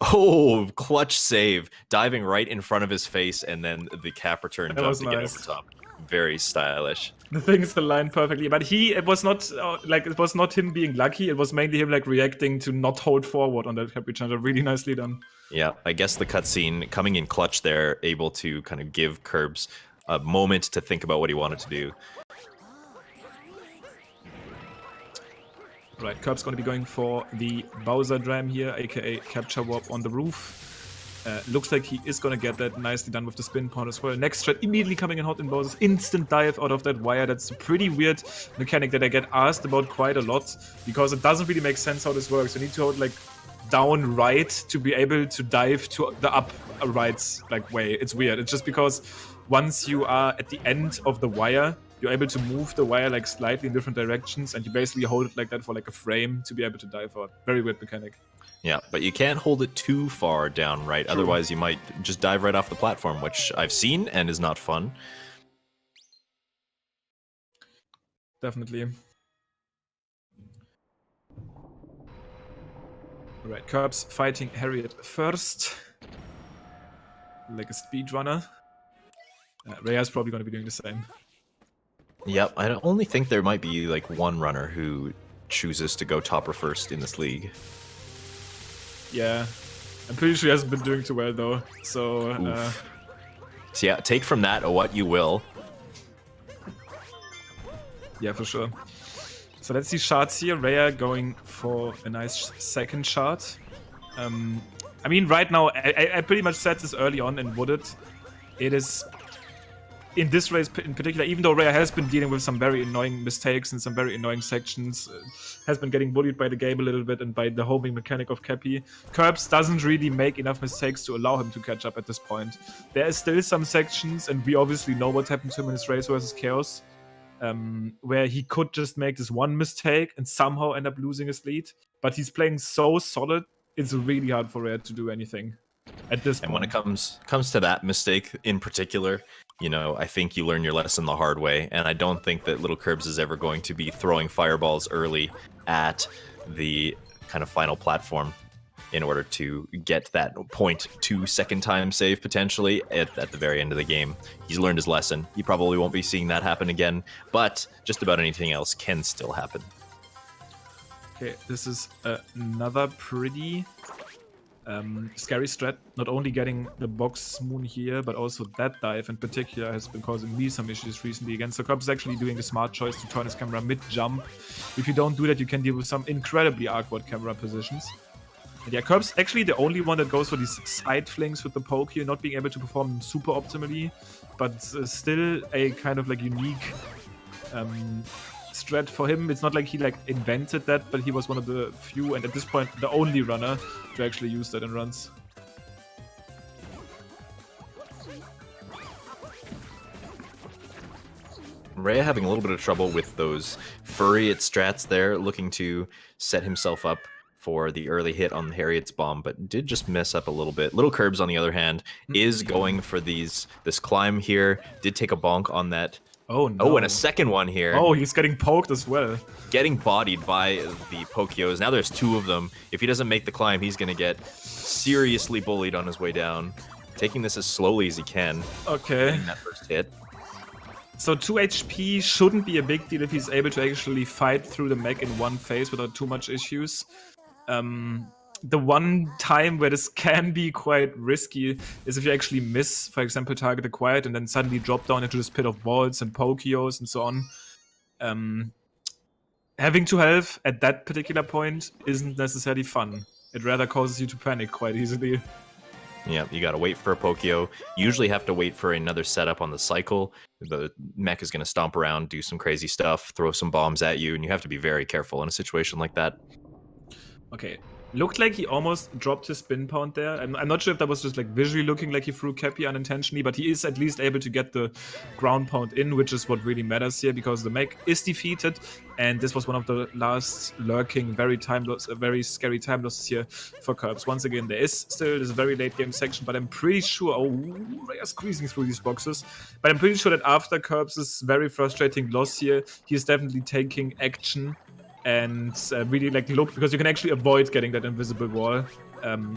Oh, clutch save. Diving right in front of his face, and then the cap return jump to get over top. Very stylish. The things aligned perfectly, but it was not it was not him being lucky. It was mainly him like reacting to not hold forward on that cap return. Really nicely done. Yeah, I guess the cutscene coming in clutch there, able to kind of give Curbs a moment to think about what he wanted to do. Right, Curb's going to be going for the Bowser Dram here, aka Capture Warp on the roof. Looks like he is going to get that nicely done with the spin pawn as well. Next threat immediately coming in hot in Bowser's instant dive out of that wire. That's a pretty weird mechanic that I get asked about quite a lot, because it doesn't really make sense how this works. You need to hold like down right to be able to dive to the up right like way. It's weird. It's just because once you are at the end of the wire, you're able to move the wire like slightly in different directions, and you basically hold it like that for like a frame to be able to dive out. Very weird mechanic. Yeah, but you can't hold it too far down right, True. Otherwise you might just dive right off the platform, which I've seen and is not fun. Definitely. Alright, Curbs fighting Harriet first. Like a speedrunner. Rhea's probably going to be doing the same. Yep, I only think there might be like one runner who chooses to go topper first in this league. Yeah, I'm pretty sure he hasn't been doing too well though, so... So yeah, take from that what you will. Yeah, for sure. So let's see shards here. Rhea going for a nice second shard. I mean, right now, I pretty much said this early on in Wooded. It is... In this race in particular, even though Rhea has been dealing with some very annoying mistakes and some very annoying sections, has been getting bullied by the game a little bit and by the homing mechanic of Cappy, Curbs doesn't really make enough mistakes to allow him to catch up at this point. There is still some sections, and we obviously know what happened to him in his race versus Chaos, where he could just make this one mistake and somehow end up losing his lead. but he's playing so solid, it's really hard for Raya to do anything at this point. And when it comes to that mistake in particular, you know, I think you learn your lesson the hard way, and I don't think that LilKirbs is ever going to be throwing fireballs early at the kind of final platform in order to get that 0.2 second time save potentially at the very end of the game. He's learned his lesson. He probably won't be seeing that happen again, but just about anything else can still happen. Okay, this is another pretty scary strat. Not only getting the box moon here, but also that dive in particular has been causing me some issues recently again. So Cobb's actually doing the smart choice to turn his camera mid-jump. If you don't do that, you can deal with some incredibly awkward camera positions. And yeah, Curb's actually the only one that goes for these side flings with the poke here, not being able to perform them super optimally, but still a kind of like unique strat for him. It's not like he like invented that, but he was one of the few, and at this point the only runner to actually use that in runs. Raya having a little bit of trouble with those Furriot strats there, looking to set himself up for the early hit on Harriet's bomb, but did just mess up a little bit. LilKirbs, on the other hand, is going for this climb here. Did take a bonk on that. Oh no. Oh, and a second one here. Oh, he's getting poked as well. Getting bodied by the Pokios. Now there's two of them. If he doesn't make the climb, he's going to get seriously bullied on his way down. Taking this as slowly as he can. Okay. Getting that first hit. So 2 HP shouldn't be a big deal if he's able to actually fight through the mech in one phase without too much issues. The one time where this can be quite risky is if you actually miss, for example, target acquired and then suddenly drop down into this pit of balls and Pokios and so on. Having 2 health at that particular point isn't necessarily fun. It rather causes you to panic quite easily. Yeah, you gotta wait for a Pokio. Usually have to wait for another setup on the cycle. The mech is gonna stomp around, do some crazy stuff, throw some bombs at you, and you have to be very careful in a situation like that. Okay, looked like he almost dropped his spin pound there. I'm not sure if that was just like visually looking like he threw Cappy unintentionally, but he is at least able to get the ground pound in, which is what really matters here because the mech is defeated, and this was one of the last lurking, very scary time losses here for Curbs. Once again, there is still this very late game section, but I'm pretty sure, they are squeezing through these boxes, but I'm pretty sure that after Curbs' very frustrating loss here, he is definitely taking action and really like look, because you can actually avoid getting that invisible wall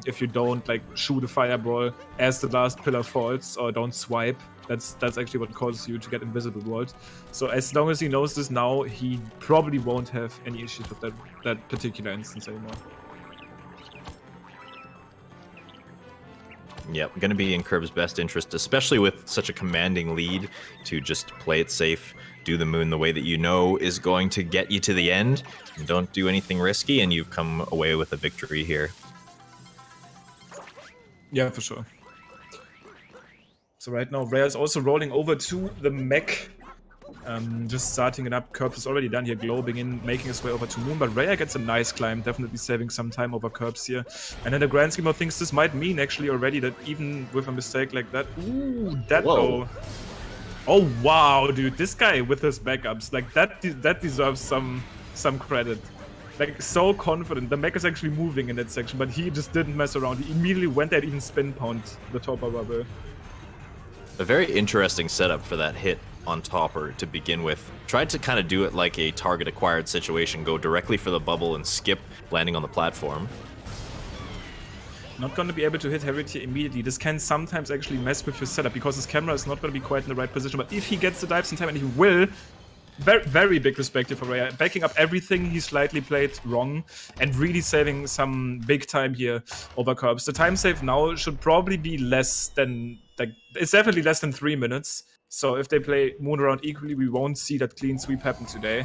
if you don't like shoot a fireball as the last pillar falls or don't swipe. That's actually what causes you to get invisible walled. So as long as he knows this now, he probably won't have any issues with that particular instance anymore. Yep, going to be in Curb's best interest, especially with such a commanding lead, to just play it safe, do the moon the way that you know is going to get you to the end. Don't do anything risky, and you've come away with a victory here. Yeah, for sure. So right now, Raya is also rolling over to the mech. Just starting it up. Curbs is already done here, globing in, making his way over to Moon, but Raya gets a nice climb, definitely saving some time over Curbs here. And in the grand scheme of things, this might mean actually already that even with a mistake like that... Ooh, that though... Oh wow, dude, this guy with his backups, like that deserves some credit. Like, so confident. The mech is actually moving in that section, but he just didn't mess around. He immediately went there, even spin pound the topper bubble. A very interesting setup for that hit on topper to begin with. Tried to kind of do it like a target acquired situation, go directly for the bubble and skip landing on the platform. Not going to be able to hit Harriet here immediately. This can sometimes actually mess with your setup because his camera is not going to be quite in the right position. But if he gets the dives in time, and he will, very, very big respect for Raya. Backing up everything he slightly played wrong and really saving some big time here over Curbs. The time save now should probably be less than, like, it's definitely less than 3 minutes. So if they play Moon around equally, we won't see that clean sweep happen today.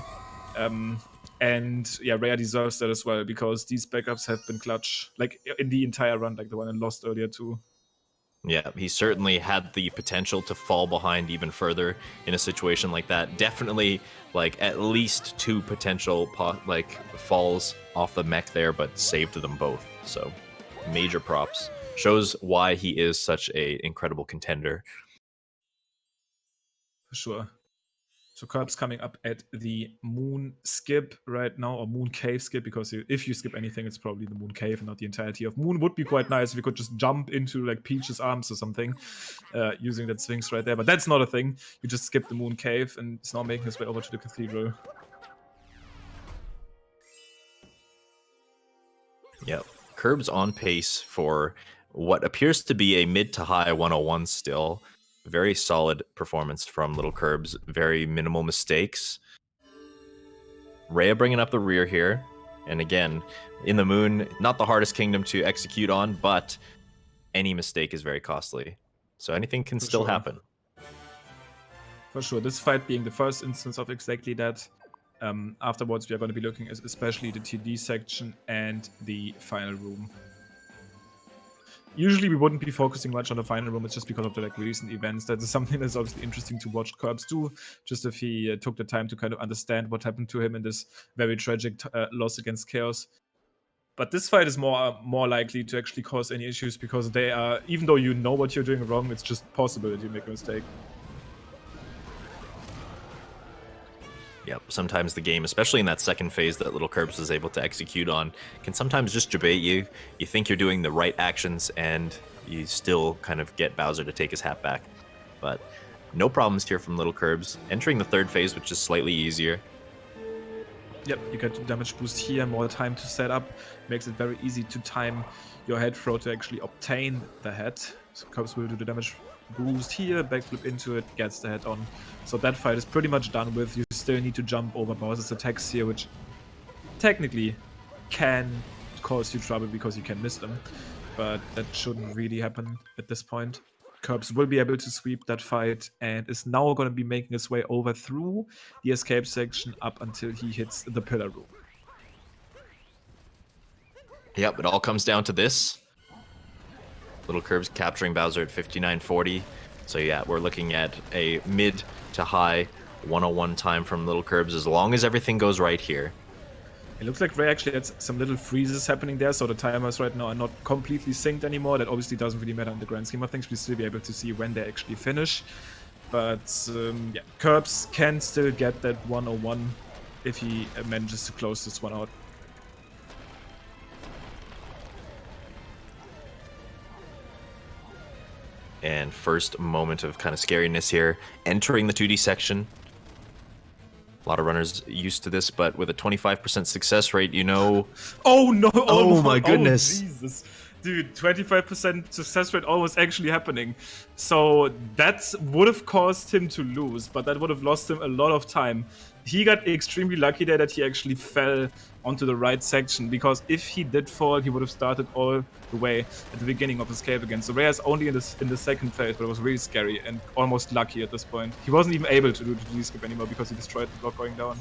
And yeah, Raya deserves that as well, because these backups have been clutch, like in the entire run, like the one I lost earlier too. Yeah, he certainly had the potential to fall behind even further in a situation like that. Definitely, like, at least 2 potential falls off the mech there, but saved them both. So, major props. Shows why he is such a incredible contender. For sure. So Curbs coming up at the Moon Skip right now, or Moon Cave Skip, because if you skip anything, it's probably the Moon Cave and not the entirety of Moon. Would be quite nice if we could just jump into like Peach's arms or something, using that Sphinx right there. But that's not a thing. You just skip the Moon Cave, and it's now making his way over to the Cathedral. Yep. Curbs on pace for what appears to be a mid to high 101 still. Very solid performance from LilKirbs. Very minimal mistakes. Rhea bringing up the rear here. And again, in the Moon, not the hardest kingdom to execute on, but any mistake is very costly. So anything can still happen. For sure. This fight being the first instance of exactly that. Afterwards, we are going to be looking at especially the TD section and the final room. Usually we wouldn't be focusing much on the final room, it's just because of the like recent events. That is something that's obviously interesting to watch Curbs do, just if he took the time to kind of understand what happened to him in this very tragic loss against Chaos. But this fight is more likely to actually cause any issues, because they are, even though you know what you're doing wrong, it's just possible that you make a mistake. Yep, sometimes the game, especially in that second phase that LilKirbs was able to execute on, can sometimes just debate you. You think you're doing the right actions, and you still kind of get Bowser to take his hat back. But no problems here from LilKirbs. Entering the third phase, which is slightly easier. Yep, you get the damage boost here, more time to set up. Makes it very easy to time your head throw to actually obtain the head. So Curbs will do the damage boost here, backflip into it, gets the head on. So that fight is pretty much done with. You still need to jump over Bowser's attacks here, which technically can cause you trouble because you can miss them. But that shouldn't really happen at this point. Curbs will be able to sweep that fight and is now going to be making his way over through the escape section up until he hits the pillar room. Yep, it all comes down to this. LilKirbs capturing Bowser at 59.40. So yeah, we're looking at a mid to high 101 time from LilKirbs as long as everything goes right here. It looks like Ray actually had some little freezes happening there, so the timers right now are not completely synced anymore. That obviously doesn't really matter in the grand scheme of things. We'll still be able to see when they actually finish. But yeah, Curbs can still get that 101 if he manages to close this one out. And first moment of kind of scariness here, entering the 2D section. A lot of runners used to this, but with a 25% success rate, you know... Oh no! Oh my goodness! Oh, Jesus. Dude, 25% success rate almost actually happening. So that would have caused him to lose, but that would have lost him a lot of time. He got extremely lucky there that he actually fell onto the right section, because if he did fall, he would have started all the way at the beginning of his cave again. So Rhea's only in the second phase, but it was really scary and almost lucky at this point. He wasn't even able to do the D-skip anymore because he destroyed the block going down.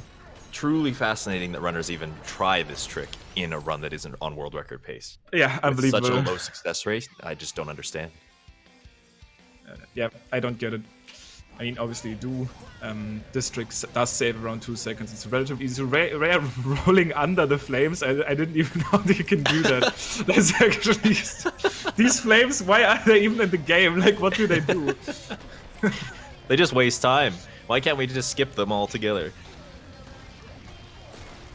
Truly fascinating that runners even try this trick in a run that isn't on world record pace. Yeah, unbelievable. Such a low success rate, I just don't understand. Yeah, I don't get it. I mean, obviously, this trick does save around 2 seconds. It's relatively easy. Ray rolling under the flames. I didn't even know that you can do that. That's actually... These flames, why are they even in the game? Like, what do they do? They just waste time. Why can't we just skip them all together?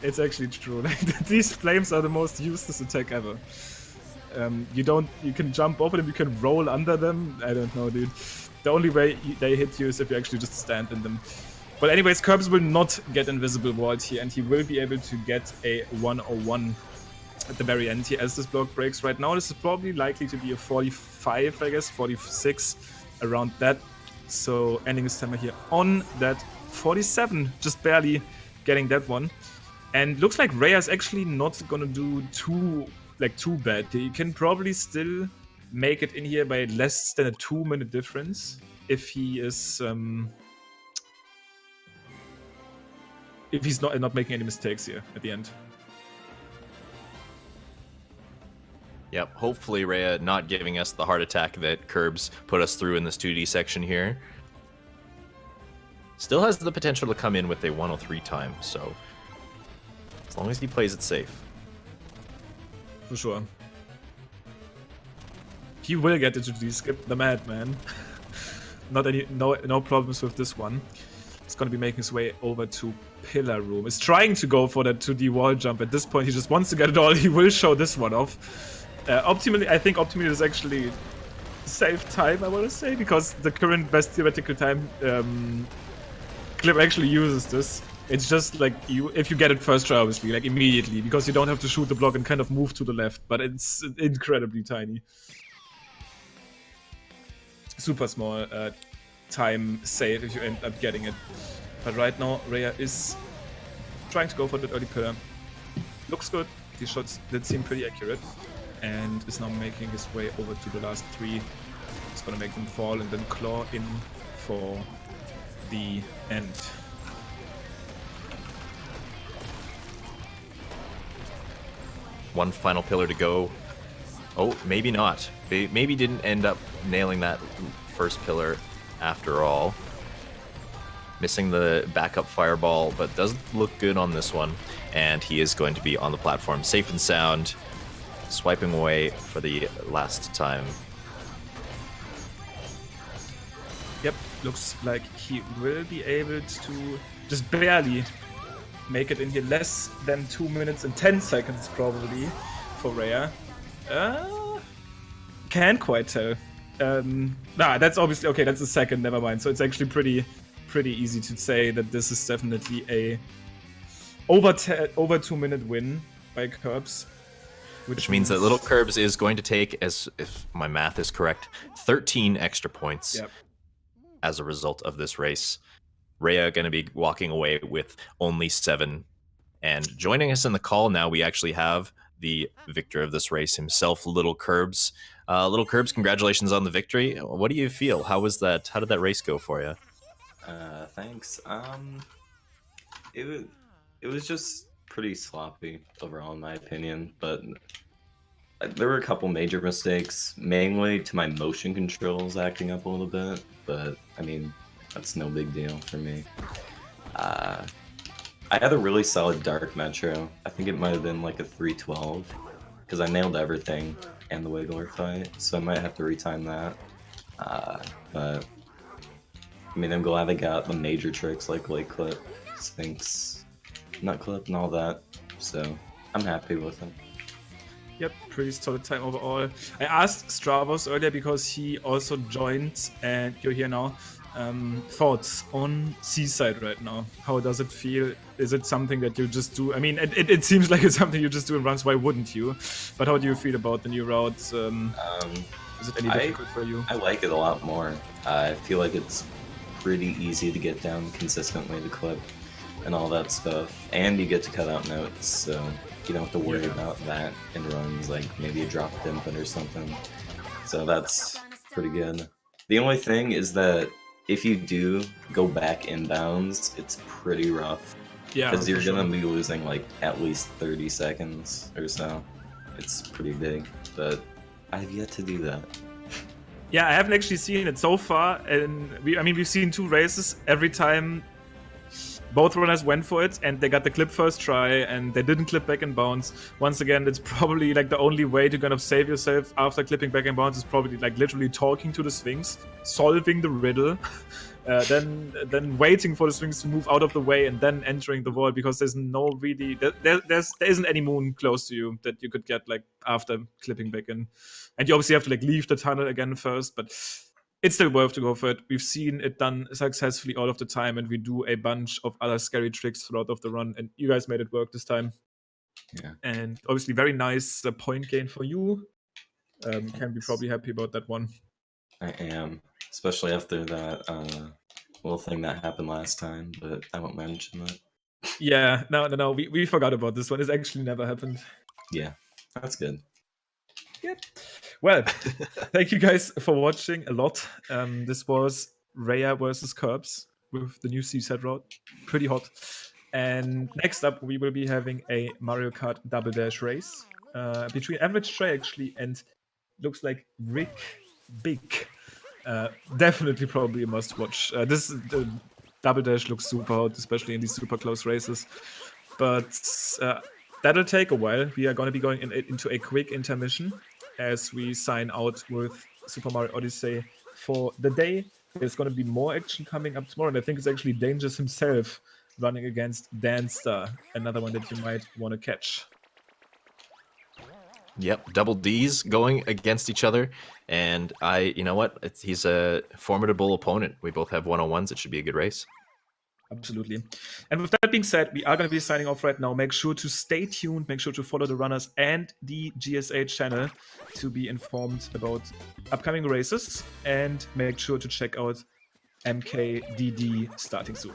It's actually true. Like, these flames are the most useless attack ever. You can jump over them, you can roll under them. I don't know, dude. The only way they hit you is if you actually just stand in them. But anyways, Curbs will not get invisible walled here, and he will be able to get a 101 at the very end here as this block breaks. Right now, this is probably likely to be a 45, I guess, 46, around that. So ending his timer here on that 47, just barely getting that one. And looks like Rhea's actually not gonna do too bad. He can probably still make it in here by less than a 2-minute difference if he is if he's not making any mistakes here at the end. Yep, hopefully Rhea not giving us the heart attack that Curbs put us through in this 2D section here. Still has the potential to come in with a 103 time, so as long as he plays it safe. For sure. He will get it to D-skip, the madman. No problems with this one. He's going to be making his way over to Pillar Room. He's trying to go for that 2D wall jump. At this point, he just wants to get it all. He will show this one off. Optimally, I think optimally is actually save time, I want to say, because the current best theoretical time clip actually uses this. It's just like if you get it first try, obviously, like immediately, because you don't have to shoot the block and kind of move to the left, but it's incredibly tiny. Super small time save if you end up getting it. But right now, Rhea is trying to go for that early pillar. Looks good. These shots did seem pretty accurate. And is now making his way over to the last 3. It's gonna make them fall and then claw in for the end. One final pillar to go. Oh, maybe not. Maybe didn't end up nailing that first pillar after all. Missing the backup fireball, but doesn't look good on this one. And he is going to be on the platform safe and sound, swiping away for the last time. Yep, looks like he will be able to just barely make it in here. Less than 2 minutes and 10 seconds probably for Rhea. Can't quite tell. That's obviously okay. That's the second. Never mind. So it's actually pretty easy to say that this is definitely a over 2 minute win by Kirbs, which means that LilKirbs is going to take, as if my math is correct, 13 extra points. Yep. As a result of this race. Rhea going to be walking away with only 7. And joining us in the call now, we actually have the victor of this race himself, LilKirbs. LilKirbs, congratulations on the victory. What do you feel? How was that? How did that race go for you? Thanks. It was just pretty sloppy overall, in my opinion, but there were a couple major mistakes, mainly to my motion controls acting up a little bit, but I mean, that's no big deal for me. I had a really solid dark metro. I think it might have been like a 312, because I nailed everything and the wiggler fight, so I might have to retime that. But I mean, I'm glad I got the major tricks like late clip, Sphinx, nut clip, and all that, so I'm happy with it. Yep, pretty solid time overall. I asked Stravos earlier because he also joined, and you're here now. Thoughts on Seaside right now? How does it feel? Is it something that you just do? I mean, it seems like it's something you just do in runs. Why wouldn't you? But how do you feel about the new routes? Is it any difficult for you? I like it a lot more. I feel like it's pretty easy to get down consistently the clip and all that stuff, and you get to cut out notes, so you don't have to worry about that in runs, like maybe a drop dimping or something. So that's pretty good. The only thing is that if you do go back inbounds, it's pretty rough. Yeah, because you're gonna be losing like at least 30 seconds or so. It's pretty big, but I've yet to do that. Yeah, I haven't actually seen it so far, and we've seen 2 races. Every time both runners went for it, and they got the clip first try, and they didn't clip back in bounds. Once again, it's probably like the only way to kind of save yourself after clipping back in bounds is probably like literally talking to the Sphinx, solving the riddle, then waiting for the Sphinx to move out of the way, and then entering the wall, because there's no really there isn't any moon close to you that you could get like after clipping back in, and you obviously have to like leave the tunnel again first, but it's still worth to go for it. We've seen it done successfully all of the time, and we do a bunch of other scary tricks throughout of the run, and you guys made it work this time. Yeah. And obviously very nice point gain for you. Can be probably happy about that one. I am, especially after that little thing that happened last time, but I won't mention that. Yeah, no, we forgot about this one. It's actually never happened. Yeah, that's good. Yep. Well, thank you guys for watching a lot. This was Rhea versus Kirbs with the new Seaside route. Pretty hot. And next up, we will be having a Mario Kart Double Dash race between Average Trey actually and looks like Rick Big. Definitely probably a must watch. This Double Dash looks super hot, especially in these super close races. But that'll take a while. We are going to be going into a quick intermission as we sign out with Super Mario Odyssey for the day. there's going to be more action coming up tomorrow, and I think it's actually Dangerous himself running against Danstar, another one that you might want to catch. Yep, double D's going against each other, and you know what? He's a formidable opponent. We both have 101s. It should be a good race. Absolutely. And with that being said, we are going to be signing off right now. Make sure to stay tuned. Make sure to follow the runners and the GSA channel to be informed about upcoming races. And make sure to check out MKDD starting soon.